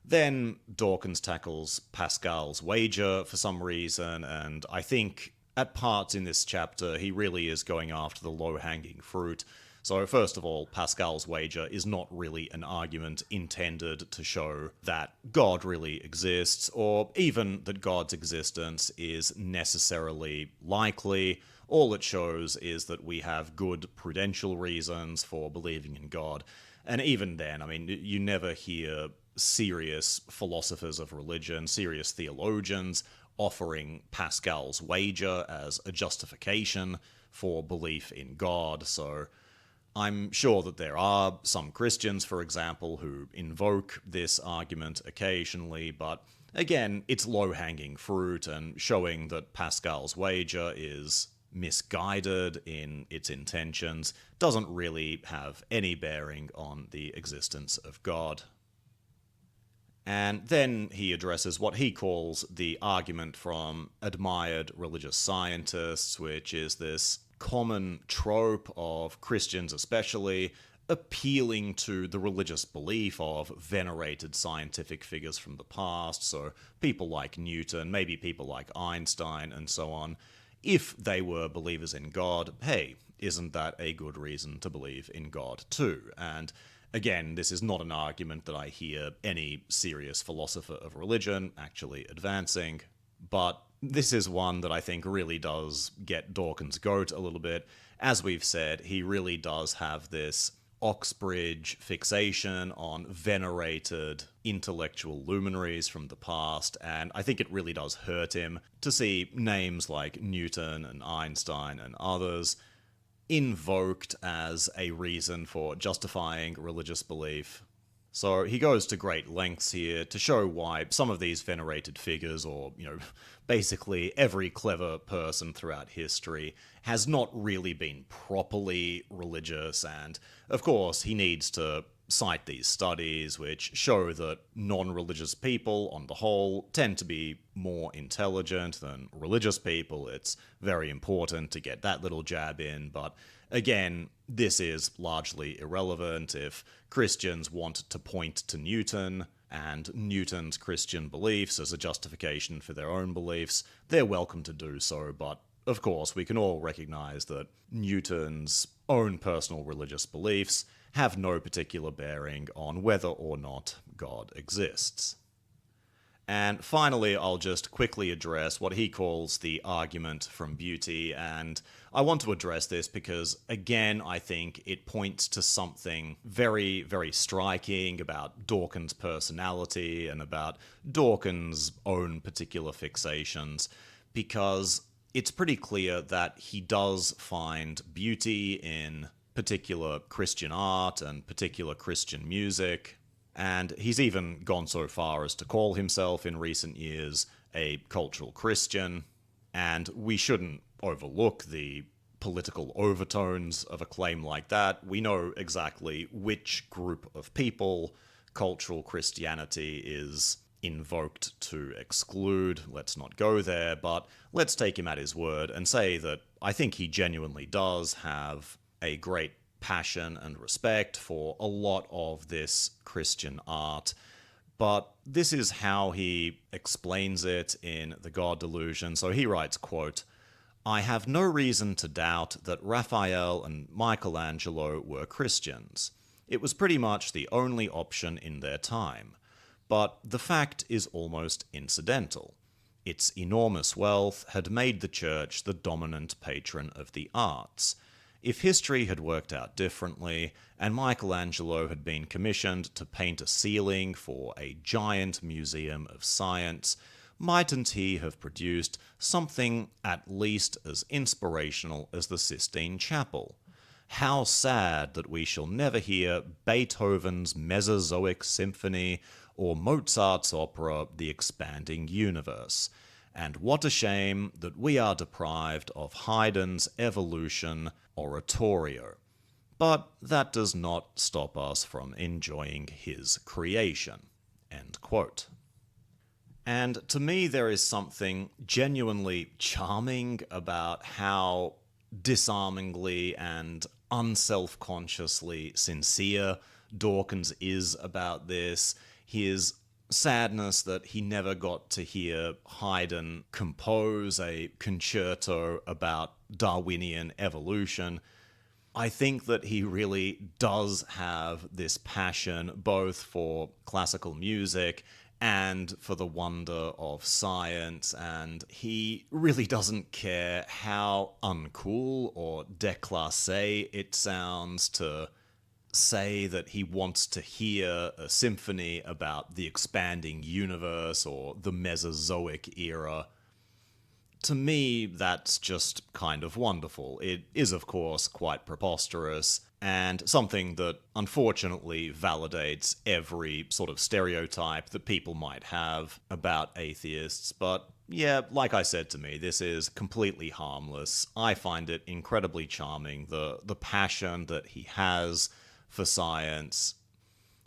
Then Dawkins tackles Pascal's wager for some reason, and I think at parts in this chapter he really is going after the low-hanging fruit. So first of all, Pascal's wager is not really an argument intended to show that God really exists, or even that God's existence is necessarily likely. All it shows is that we have good prudential reasons for believing in God. And even then, I mean, you never hear serious philosophers of religion, serious theologians, offering Pascal's wager as a justification for belief in God. So I'm sure that there are some Christians, for example, who invoke this argument occasionally, but again, it's low-hanging fruit, and showing that Pascal's wager is misguided in its intentions doesn't really have any bearing on the existence of God. And then he addresses what he calls the argument from admired religious scientists, which is this common trope of Christians especially appealing to the religious belief of venerated scientific figures from the past, so people like Newton, maybe people like Einstein, and so on. If they were believers in God, hey, isn't that a good reason to believe in God too? And again, this is not an argument that I hear any serious philosopher of religion actually advancing, but this is one that I think really does get Dawkins' goat a little bit. As we've said, he really does have this Oxbridge fixation on venerated intellectual luminaries from the past, and I think it really does hurt him to see names like Newton and Einstein and others invoked as a reason for justifying religious belief. So he goes to great lengths here to show why some of these venerated figures, or, basically every clever person throughout history, has not really been properly religious, and of course he needs to cite these studies which show that non-religious people, on the whole, tend to be more intelligent than religious people. It's very important to get that little jab in, but again, this is largely irrelevant. If Christians want to point to Newton and Newton's Christian beliefs as a justification for their own beliefs, they're welcome to do so, but of course we can all recognize that Newton's own personal religious beliefs have no particular bearing on whether or not God exists. And finally, I'll just quickly address what he calls the argument from beauty, and I want to address this because, again, I think it points to something very, very striking about Dawkins' personality and about Dawkins' own particular fixations, because it's pretty clear that he does find beauty in particular Christian art and particular Christian music. And he's even gone so far as to call himself in recent years a cultural Christian, and we shouldn't overlook the political overtones of a claim like that. We know exactly which group of people cultural Christianity is invoked to exclude. Let's not go there, but let's take him at his word and say that I think he genuinely does have a great passion and respect for a lot of this Christian art, but this is how he explains it in The God Delusion. So he writes, quote, "I have no reason to doubt that Raphael and Michelangelo were Christians. It was pretty much the only option in their time. But the fact is almost incidental. Its enormous wealth had made the church the dominant patron of the arts. If history had worked out differently, and Michelangelo had been commissioned to paint a ceiling for a giant museum of science, mightn't he have produced something at least as inspirational as the Sistine Chapel? How sad that we shall never hear Beethoven's Mesozoic Symphony or Mozart's opera The Expanding Universe. And what a shame that we are deprived of Haydn's Evolution oratorio. But that does not stop us from enjoying his creation." End quote. And to me, there is something genuinely charming about how disarmingly and unself-consciously sincere Dawkins is about this. His sadness that he never got to hear Haydn compose a concerto about Darwinian evolution. I think that he really does have this passion both for classical music and for the wonder of science, and he really doesn't care how uncool or déclassé it sounds to say that he wants to hear a symphony about the expanding universe or the Mesozoic era. To me, that's just kind of wonderful. It is, of course, quite preposterous, and something that unfortunately validates every sort of stereotype that people might have about atheists. But yeah, like I said, to me, this is completely harmless. I find it incredibly charming, the passion that he has for science,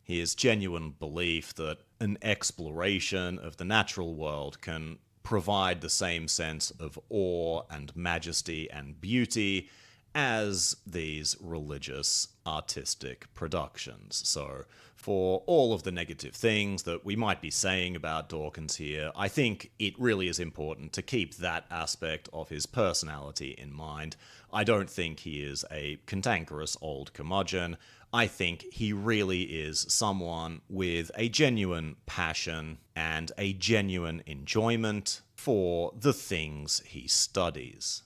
his genuine belief that an exploration of the natural world can provide the same sense of awe and majesty and beauty as these religious artistic productions. So for all of the negative things that we might be saying about Dawkins here, I think it really is important to keep that aspect of his personality in mind. I don't think he is a cantankerous old curmudgeon. I think he really is someone with a genuine passion and a genuine enjoyment for the things he studies.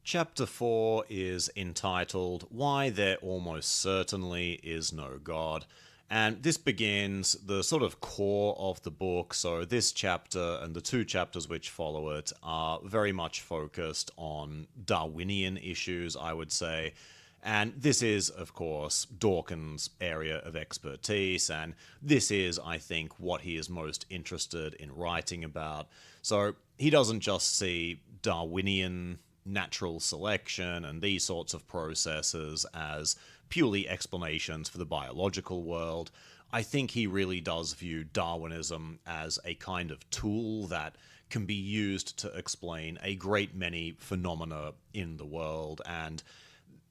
Chapter 4 is entitled Why There Almost Certainly Is No God, and this begins the sort of core of the book. So this chapter and the two chapters which follow it are very much focused on Darwinian issues, I would say. And this is, of course, Dawkins' area of expertise, and this is, I think, what he is most interested in writing about. So he doesn't just see Darwinian natural selection and these sorts of processes as purely explanations for the biological world. I think he really does view Darwinism as a kind of tool that can be used to explain a great many phenomena in the world, and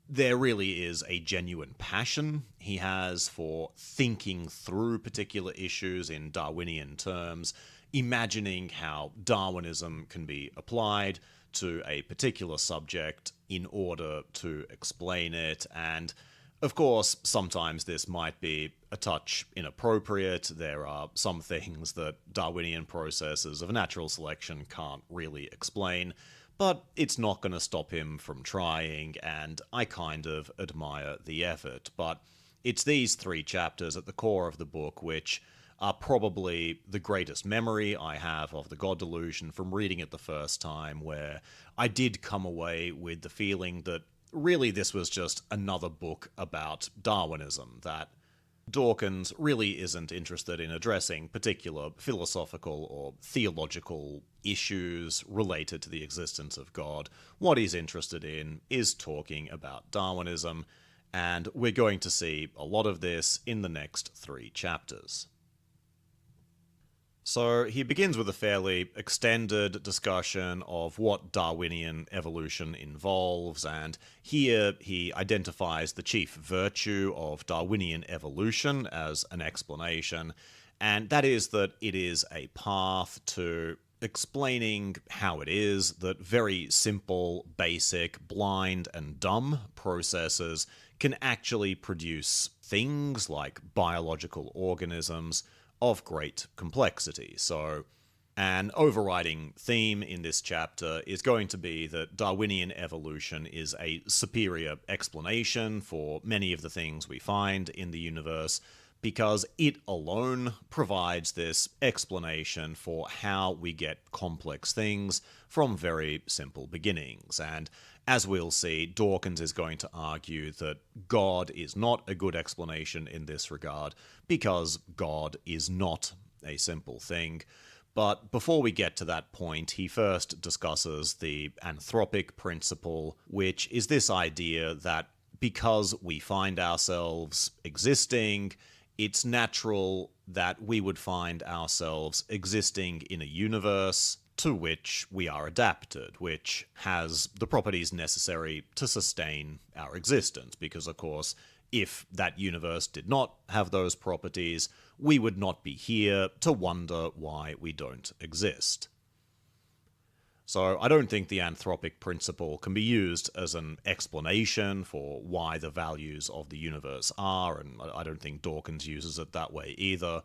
there really is a genuine passion he has for thinking through particular issues in Darwinian terms, imagining how Darwinism can be applied to a particular subject in order to explain it. And of course, sometimes this might be a touch inappropriate. There are some things that Darwinian processes of natural selection can't really explain, but it's not going to stop him from trying, and I kind of admire the effort. But it's these 3 chapters at the core of the book which are probably the greatest memory I have of the God Delusion from reading it the first time, where I did come away with the feeling that really this was just another book about Darwinism, that Dawkins really isn't interested in addressing particular philosophical or theological issues related to the existence of God. What he's interested in is talking about Darwinism, and we're going to see a lot of this in the next 3 chapters. So he begins with a fairly extended discussion of what Darwinian evolution involves, and here he identifies the chief virtue of Darwinian evolution as an explanation, and that is that it is a path to explaining how it is that very simple, basic, blind, and dumb processes can actually produce things like biological organisms of great complexity. So, an overriding theme in this chapter is going to be that Darwinian evolution is a superior explanation for many of the things we find in the universe, because it alone provides this explanation for how we get complex things from very simple beginnings. And as we'll see, Dawkins is going to argue that God is not a good explanation in this regard, because God is not a simple thing. But before we get to that point, he first discusses the anthropic principle, which is this idea that because we find ourselves existing, it's natural that we would find ourselves existing in a universe to which we are adapted, which has the properties necessary to sustain our existence, because, of course, if that universe did not have those properties, we would not be here to wonder why we don't exist. So I don't think the anthropic principle can be used as an explanation for why the values of the universe are, and I don't think Dawkins uses it that way either.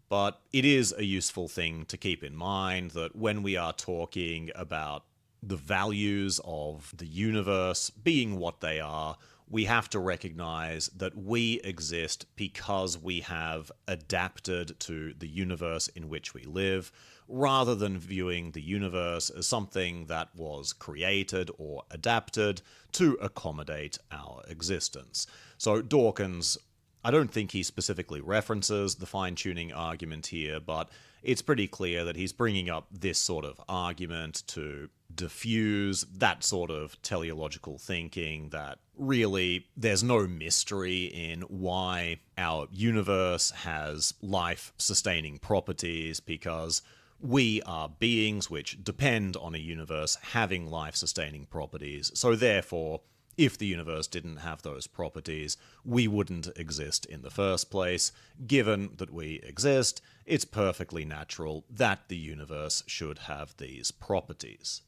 But it is a useful thing to keep in mind that when we are talking about the values of the universe being what they are, we have to recognize that we exist because we have adapted to the universe in which we live, rather than viewing the universe as something that was created or adapted to accommodate our existence. So Dawkins, I don't think he specifically references the fine-tuning argument here, but it's pretty clear that he's bringing up this sort of argument to diffuse that sort of teleological thinking that really there's no mystery in why our universe has life-sustaining properties, because we are beings which depend on a universe having life-sustaining properties, so therefore if the universe didn't have those properties, we wouldn't exist in the first place. Given that we exist, it's perfectly natural that the universe should have these properties.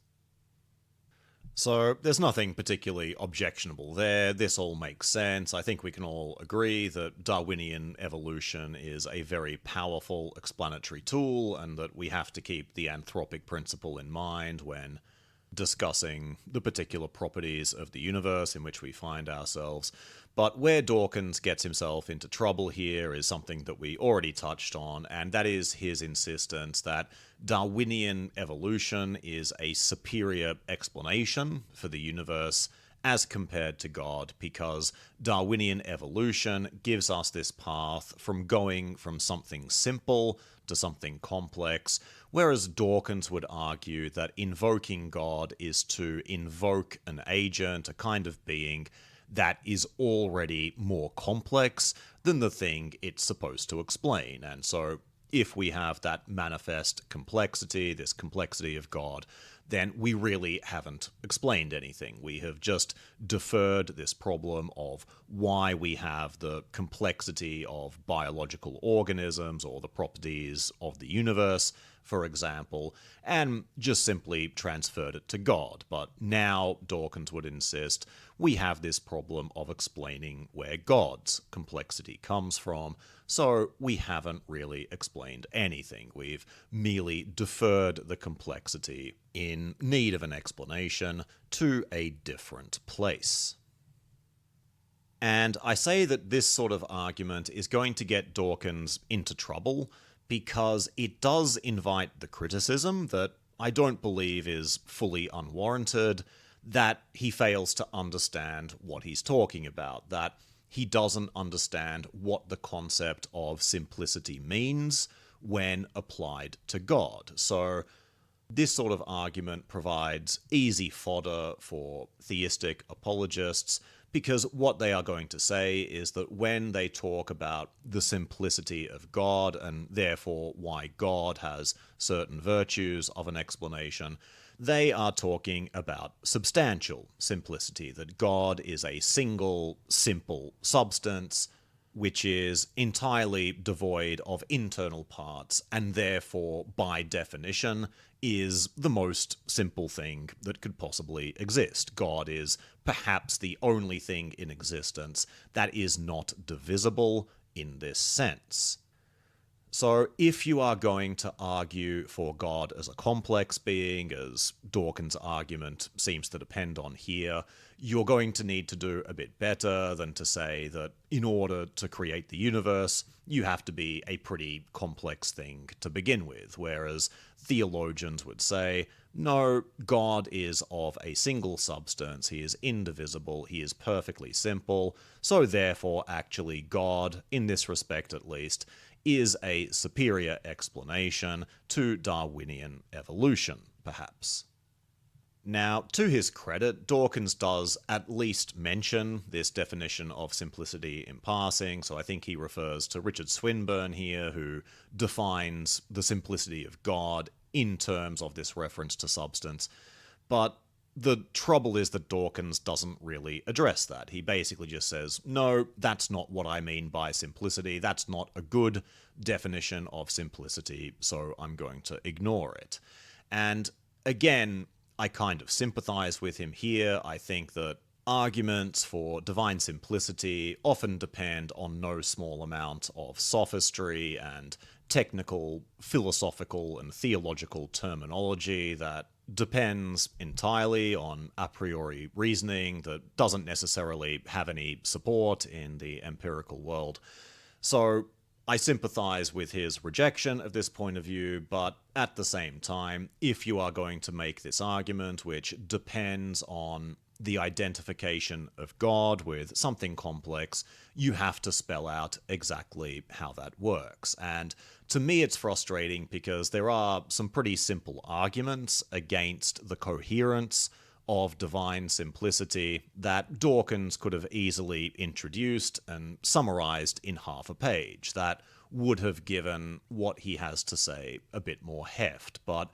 So there's nothing particularly objectionable there. This all makes sense. I think we can all agree that Darwinian evolution is a very powerful explanatory tool, and that we have to keep the anthropic principle in mind when discussing the particular properties of the universe in which we find ourselves. But where Dawkins gets himself into trouble here is something that we already touched on, and that is his insistence that Darwinian evolution is a superior explanation for the universe as compared to God, because Darwinian evolution gives us this path from going from something simple to something complex, whereas Dawkins would argue that invoking God is to invoke an agent, a kind of being that is already more complex than the thing it's supposed to explain. And so if we have that manifest complexity, this complexity of God, then we really haven't explained anything. We have just deferred this problem of why we have the complexity of biological organisms or the properties of the universe, for example, and just simply transferred it to God. But now Dawkins would insist we have this problem of explaining where God's complexity comes from, so we haven't really explained anything. We've merely deferred the complexity in need of an explanation to a different place. And I say that this sort of argument is going to get Dawkins into trouble because it does invite the criticism that I don't believe is fully unwarranted, that he fails to understand what he's talking about, that he doesn't understand what the concept of simplicity means when applied to God. So this sort of argument provides easy fodder for theistic apologists, because what they are going to say is that when they talk about the simplicity of God, and therefore why God has certain virtues of an explanation, they are talking about substantial simplicity, that God is a single, simple substance, which is entirely devoid of internal parts, and therefore, by definition, is the most simple thing that could possibly exist. God is perhaps the only thing in existence that is not divisible in this sense. So if you are going to argue for God as a complex being, as Dawkins' argument seems to depend on here, you're going to need to do a bit better than to say that in order to create the universe, you have to be a pretty complex thing to begin with, whereas theologians would say, no, God is of a single substance, he is indivisible, he is perfectly simple, so therefore actually God, in this respect at least, is a superior explanation to Darwinian evolution, perhaps. Now, to his credit, Dawkins does at least mention this definition of simplicity in passing, so I think he refers to Richard Swinburne here, who defines the simplicity of God in terms of this reference to substance. But the trouble is that Dawkins doesn't really address that. He basically just says, no, that's not what I mean by simplicity, that's not a good definition of simplicity, so I'm going to ignore it. And again, I kind of sympathize with him here. I think that arguments for divine simplicity often depend on no small amount of sophistry and technical, philosophical, and theological terminology that depends entirely on a priori reasoning that doesn't necessarily have any support in the empirical world. So I sympathize with his rejection of this point of view, but at the same time, if you are going to make this argument, which depends on the identification of God with something complex, you have to spell out exactly how that works. And to me, it's frustrating because there are some pretty simple arguments against the coherence of divine simplicity that Dawkins could have easily introduced and summarized in half a page. That would have given what he has to say a bit more heft. But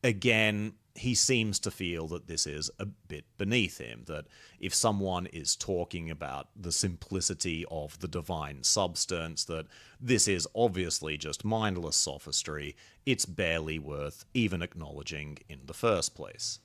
again, he seems to feel that this is a bit beneath him, that if someone is talking about the simplicity of the divine substance, that this is obviously just mindless sophistry, it's barely worth even acknowledging in the first place.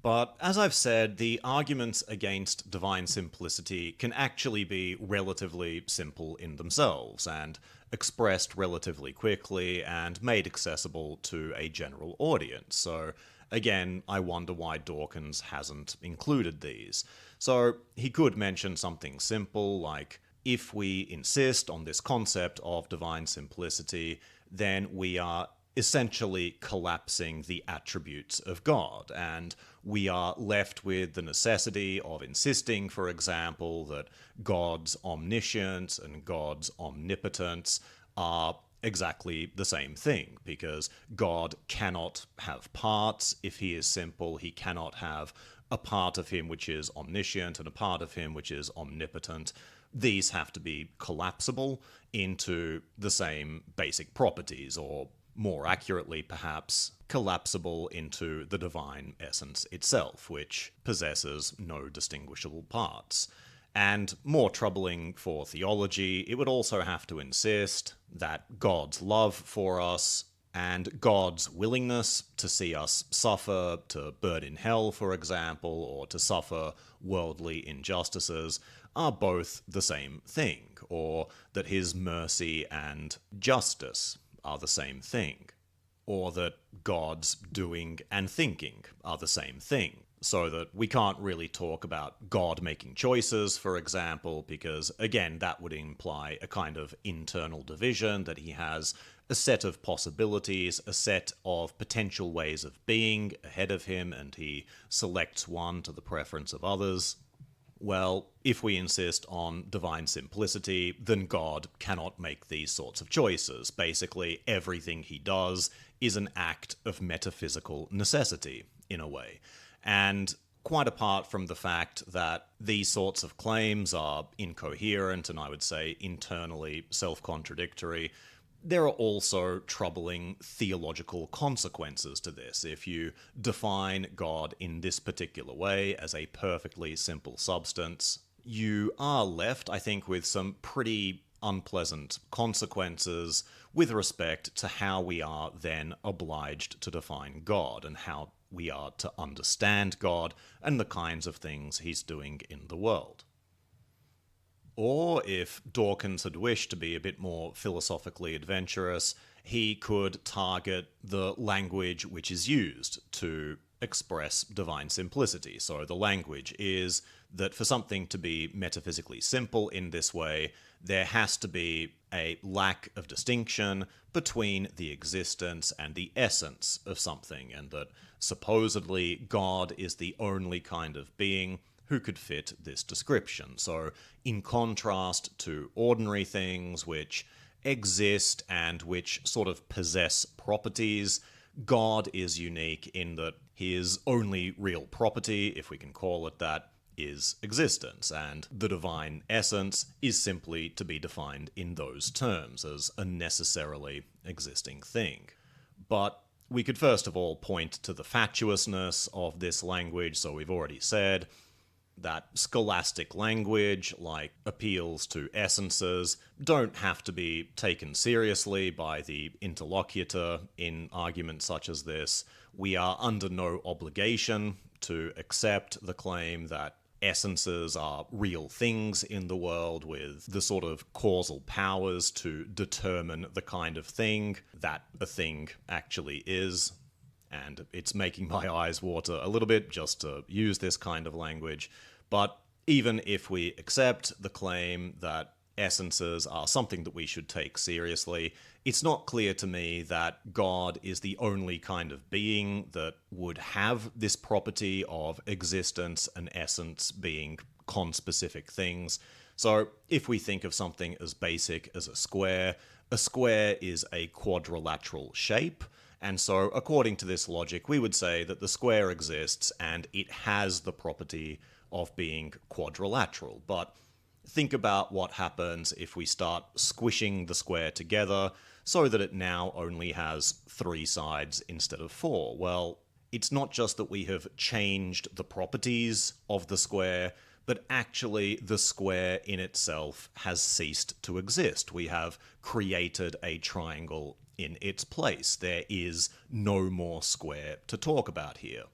But as I've said, the arguments against divine simplicity can actually be relatively simple in themselves, and expressed relatively quickly, and made accessible to a general audience. So again, I wonder why Dawkins hasn't included these. So he could mention something simple like, if we insist on this concept of divine simplicity, then we are essentially collapsing the attributes of God, and we are left with the necessity of insisting, for example, that God's omniscience and God's omnipotence are exactly the same thing, because God cannot have parts. If he is simple, he cannot have a part of him which is omniscient and a part of him which is omnipotent. These have to be collapsible into the same basic properties, or more accurately perhaps, collapsible into the divine essence itself, which possesses no distinguishable parts. And more troubling for theology, it would also have to insist that God's love for us and God's willingness to see us suffer, to burn in hell, for example, or to suffer worldly injustices, are both the same thing, or that his mercy and justice are the same thing, or that God's doing and thinking are the same thing. So that we can't really talk about God making choices, for example, because, again, that would imply a kind of internal division, that he has a set of possibilities, a set of potential ways of being ahead of him, and he selects one to the preference of others. Well, if we insist on divine simplicity, then God cannot make these sorts of choices. Basically, everything he does is an act of metaphysical necessity, in a way. And quite apart from the fact that these sorts of claims are incoherent and I would say internally self-contradictory, there are also troubling theological consequences to this. If you define God in this particular way as a perfectly simple substance, you are left, I think, with some pretty unpleasant consequences with respect to how we are then obliged to define God and how we are to understand God and the kinds of things he's doing in the world. Or, if Dawkins had wished to be a bit more philosophically adventurous, he could target the language which is used to express divine simplicity. So the language is that for something to be metaphysically simple in this way, there has to be a lack of distinction between the existence and the essence of something, and that supposedly God is the only kind of being who could fit this description. So, in contrast to ordinary things which exist and which sort of possess properties, God is unique in that his only real property, if we can call it that, is existence, and the divine essence is simply to be defined in those terms as a necessarily existing thing. But we could first of all point to the fatuousness of this language. So we've already said that scholastic language, like appeals to essences, don't have to be taken seriously by the interlocutor in arguments such as this. We are under no obligation to accept the claim that essences are real things in the world with the sort of causal powers to determine the kind of thing that a thing actually is. And it's making my eyes water a little bit just to use this kind of language. But even if we accept the claim that essences are something that we should take seriously, it's not clear to me that God is the only kind of being that would have this property of existence and essence being conspecific things. So if we think of something as basic as a square is a quadrilateral shape. And so, according to this logic, we would say that the square exists and it has the property of being quadrilateral. But think about what happens if we start squishing the square together so that it now only has 3 sides instead of 4. Well, it's not just that we have changed the properties of the square, but actually the square in itself has ceased to exist. We have created a triangle in its place. There is no more square to talk about here.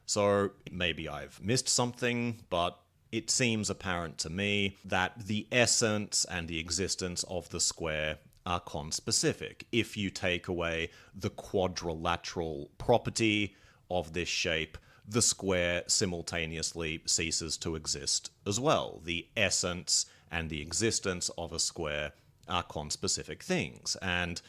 So maybe I've missed something, but it seems apparent to me that the essence and the existence of the square are conspecific. If you take away the quadrilateral property of this shape, the square simultaneously ceases to exist as well. The essence and the existence of a square are conspecific things, and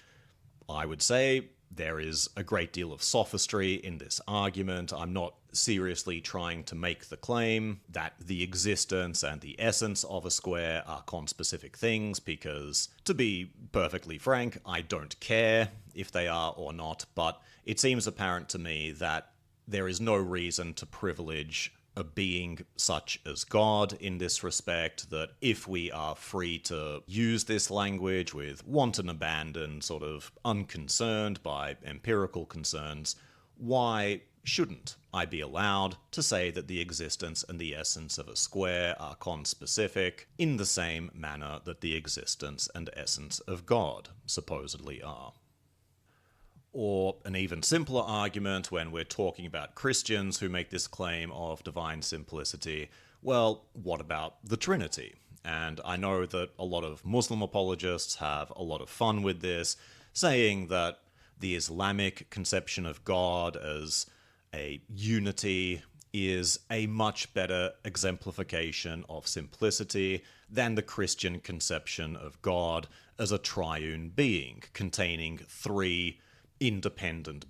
I would say there is a great deal of sophistry in this argument. I'm not seriously trying to make the claim that the existence and the essence of a square are conspecific things, because, to be perfectly frank, I don't care if they are or not, but it seems apparent to me that there is no reason to privilege a being such as God in this respect, that if we are free to use this language with wanton abandon, sort of unconcerned by empirical concerns, why shouldn't I be allowed to say that the existence and the essence of a square are conspecific in the same manner that the existence and essence of God supposedly are? Or an even simpler argument when we're talking about Christians who make this claim of divine simplicity, well, what about the Trinity? And I know that a lot of Muslim apologists have a lot of fun with this, saying that the Islamic conception of God as a unity is a much better exemplification of simplicity than the Christian conception of God as a triune being containing three independent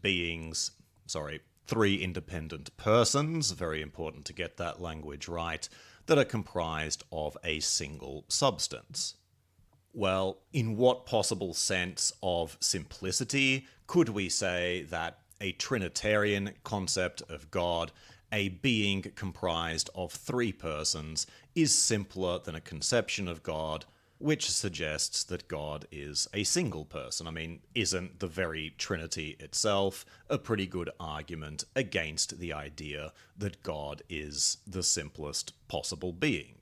persons, very important to get that language right, that are comprised of a single substance. Well, in what possible sense of simplicity could we say that a Trinitarian concept of God, a being comprised of three persons, is simpler than a conception of God which suggests that God is a single person? I mean, isn't the very Trinity itself a pretty good argument against the idea that God is the simplest possible being?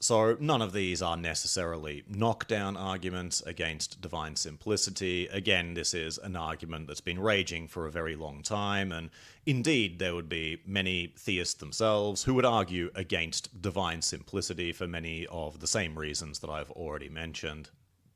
So none of these are necessarily knockdown arguments against divine simplicity. Again, this is an argument that's been raging for a very long time, and indeed there would be many theists themselves who would argue against divine simplicity for many of the same reasons that I've already mentioned.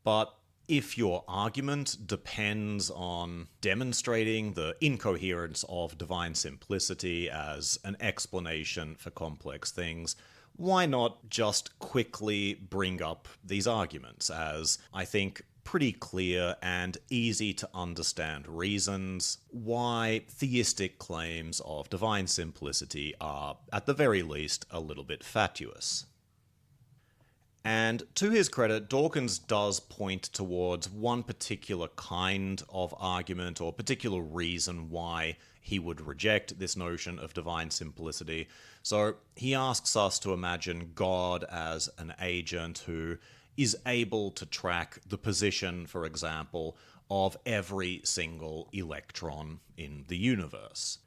But if your argument depends on demonstrating the incoherence of divine simplicity as an explanation for complex things, why not just quickly bring up these arguments as, I think, pretty clear and easy to understand reasons why theistic claims of divine simplicity are, at the very least, a little bit fatuous. And to his credit, Dawkins does point towards one particular kind of argument or particular reason why he would reject this notion of divine simplicity. So he asks us to imagine God as an agent who is able to track the position, for example, of every single electron in the universe.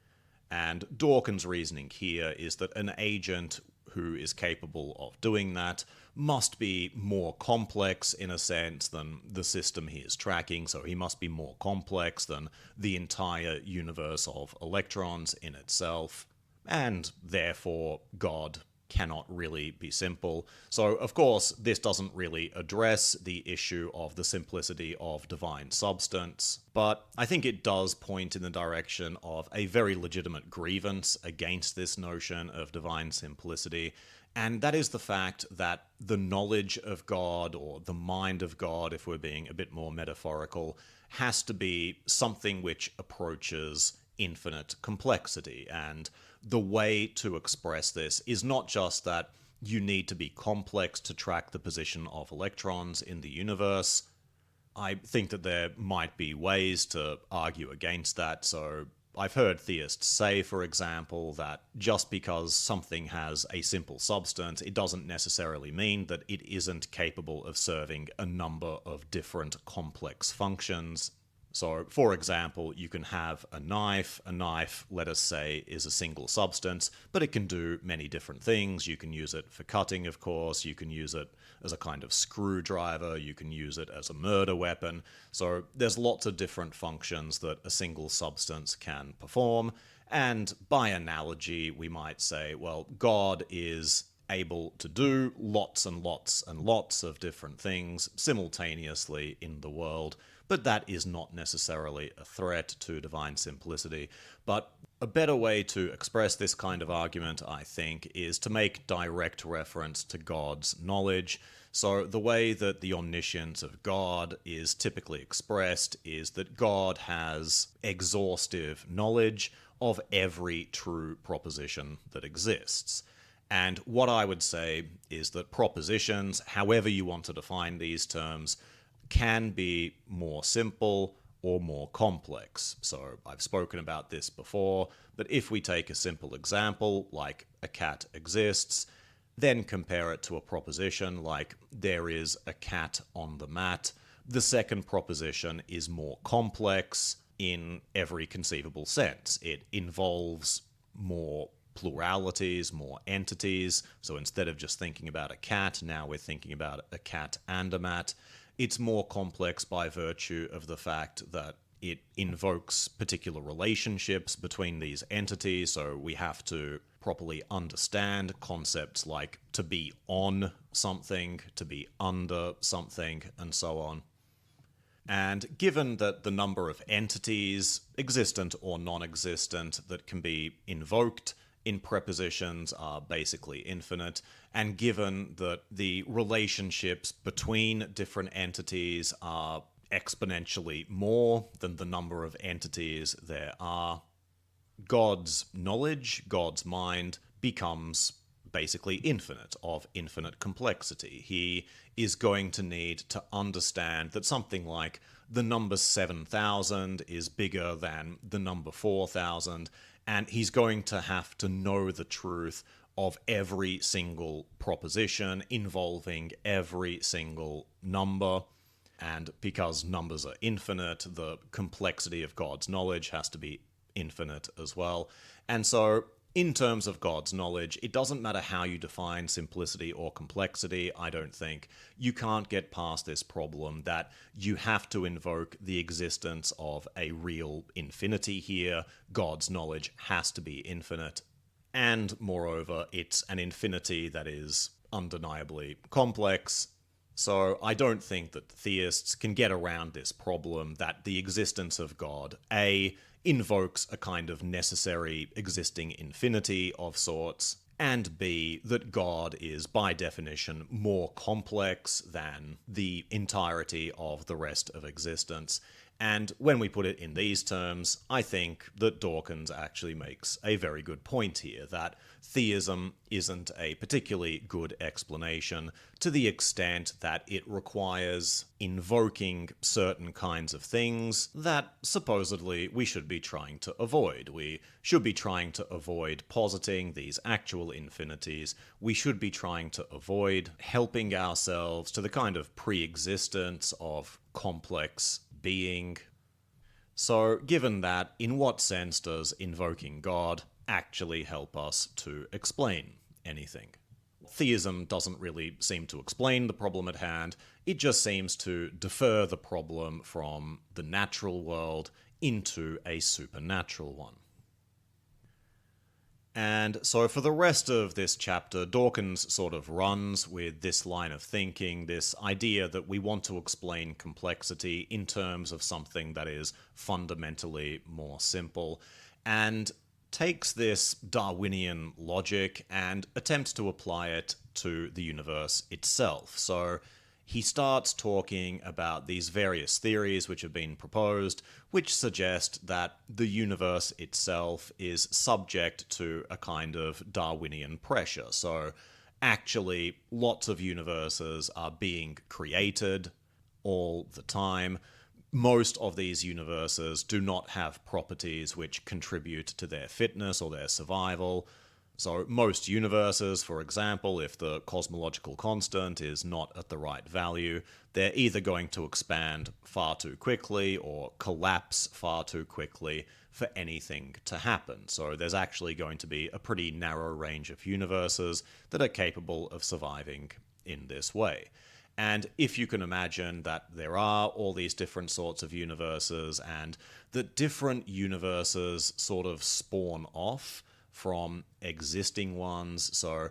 And Dawkins' reasoning here is that an agent who is capable of doing that must be more complex in a sense than the system he is tracking, so he must be more complex than the entire universe of electrons in itself, and therefore God cannot really be simple. So, of course, this doesn't really address the issue of the simplicity of divine substance, but I think it does point in the direction of a very legitimate grievance against this notion of divine simplicity, and that is the fact that the knowledge of God, or the mind of God, if we're being a bit more metaphorical, has to be something which approaches infinite complexity. And the way to express this is not just that you need to be complex to track the position of electrons in the universe. I think that there might be ways to argue against that. So I've heard theists say, for example, that just because something has a simple substance, it doesn't necessarily mean that it isn't capable of serving a number of different complex functions. So, for example, you can have a knife. A knife, let us say, is a single substance, but it can do many different things. You can use it for cutting, of course. You can use it as a kind of screwdriver. You can use it as a murder weapon. So there's lots of different functions that a single substance can perform. And by analogy, we might say, well, God is able to do lots and lots and lots of different things simultaneously in the world, but that is not necessarily a threat to divine simplicity. But a better way to express this kind of argument, I think, is to make direct reference to God's knowledge. So the way that the omniscience of God is typically expressed is that God has exhaustive knowledge of every true proposition that exists. And what I would say is that propositions, however you want to define these terms, can be more simple or more complex. So I've spoken about this before, but if we take a simple example, like a cat exists, then compare it to a proposition like there is a cat on the mat, the second proposition is more complex in every conceivable sense. It involves more pluralities, more entities. So instead of just thinking about a cat, now we're thinking about a cat and a mat. It's more complex by virtue of the fact that it invokes particular relationships between these entities, so we have to properly understand concepts like to be on something, to be under something, and so on. And given that the number of entities, existent or non-existent, that can be invoked in prepositions are basically infinite, and given that the relationships between different entities are exponentially more than the number of entities there are, God's knowledge, God's mind, becomes basically infinite, of infinite complexity. He is going to need to understand that something like the number 7,000 is bigger than the number 4,000, and he's going to have to know the truth of every single proposition involving every single number. And because numbers are infinite, the complexity of God's knowledge has to be infinite as well. And so, in terms of God's knowledge, it doesn't matter how you define simplicity or complexity, I don't think. You can't get past this problem that you have to invoke the existence of a real infinity here. God's knowledge has to be infinite. And moreover, it's an infinity that is undeniably complex. So I don't think that theists can get around this problem that the existence of God, A, invokes a kind of necessary existing infinity of sorts, and B, that God is by definition more complex than the entirety of the rest of existence. And when we put it in these terms, I think that Dawkins actually makes a very good point here, that theism isn't a particularly good explanation to the extent that it requires invoking certain kinds of things that supposedly we should be trying to avoid. We should be trying to avoid positing these actual infinities. We should be trying to avoid helping ourselves to the kind of pre-existence of complex being. So, given that, in what sense does invoking God actually help us to explain anything? Theism doesn't really seem to explain the problem at hand, it just seems to defer the problem from the natural world into a supernatural one. And so for the rest of this chapter, Dawkins sort of runs with this line of thinking, this idea that we want to explain complexity in terms of something that is fundamentally more simple, and takes this Darwinian logic and attempts to apply it to the universe itself. So he starts talking about these various theories which have been proposed, which suggest that the universe itself is subject to a kind of Darwinian pressure. So actually, lots of universes are being created all the time. Most of these universes do not have properties which contribute to their fitness or their survival. So most universes, for example, if the cosmological constant is not at the right value, they're either going to expand far too quickly or collapse far too quickly for anything to happen. So there's actually going to be a pretty narrow range of universes that are capable of surviving in this way. And if you can imagine that there are all these different sorts of universes and that different universes sort of spawn off from existing ones. So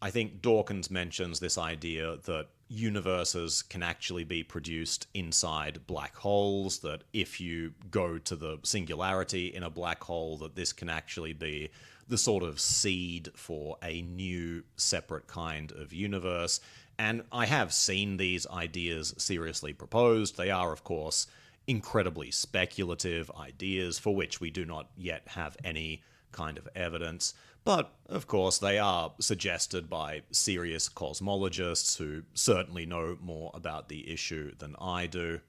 I think Dawkins mentions this idea that universes can actually be produced inside black holes, that if you go to the singularity in a black hole, that this can actually be the sort of seed for a new separate kind of universe. And I have seen these ideas seriously proposed. They are, of course, incredibly speculative ideas for which we do not yet have any kind of evidence, but of course they are suggested by serious cosmologists who certainly know more about the issue than I do.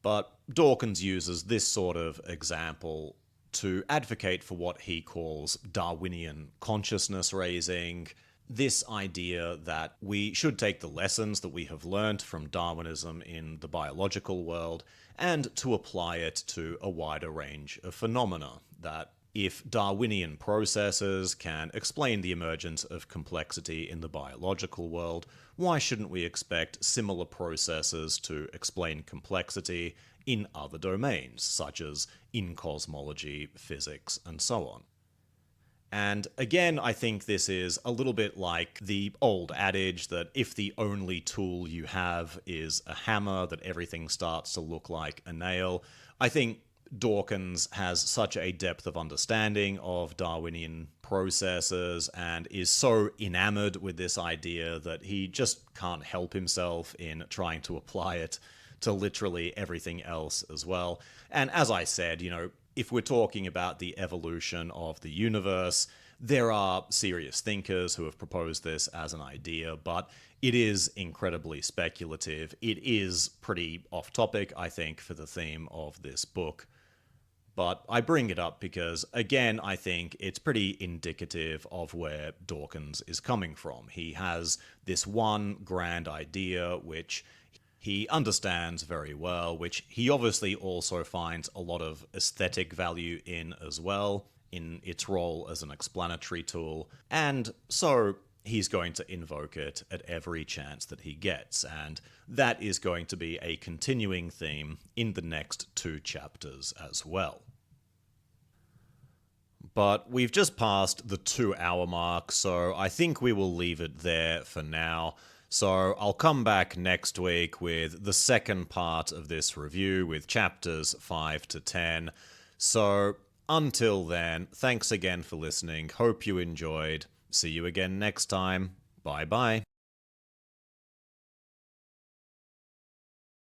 But Dawkins uses this sort of example to advocate for what he calls Darwinian consciousness raising, this idea that we should take the lessons that we have learned from Darwinism in the biological world and to apply it to a wider range of phenomena. That if Darwinian processes can explain the emergence of complexity in the biological world, why shouldn't we expect similar processes to explain complexity in other domains, such as in cosmology, physics, and so on? And again, I think this is a little bit like the old adage that if the only tool you have is a hammer, that everything starts to look like a nail. I think Dawkins has such a depth of understanding of Darwinian processes and is so enamored with this idea that he just can't help himself in trying to apply it to literally everything else as well. And as I said, if we're talking about the evolution of the universe, there are serious thinkers who have proposed this as an idea, but it is incredibly speculative. It is pretty off-topic, I think, for the theme of this book. But I bring it up because, again, I think it's pretty indicative of where Dawkins is coming from. He has this one grand idea which he understands very well, which he obviously also finds a lot of aesthetic value in as well, in its role as an explanatory tool, and so he's going to invoke it at every chance that he gets, and that is going to be a continuing theme in the next 2 chapters as well. But we've just passed the 2-hour mark, so I think we will leave it there for now. So I'll come back next week with the second part of this review with chapters 5 to 10. So until then, thanks again for listening. Hope you enjoyed. See you again next time. Bye bye.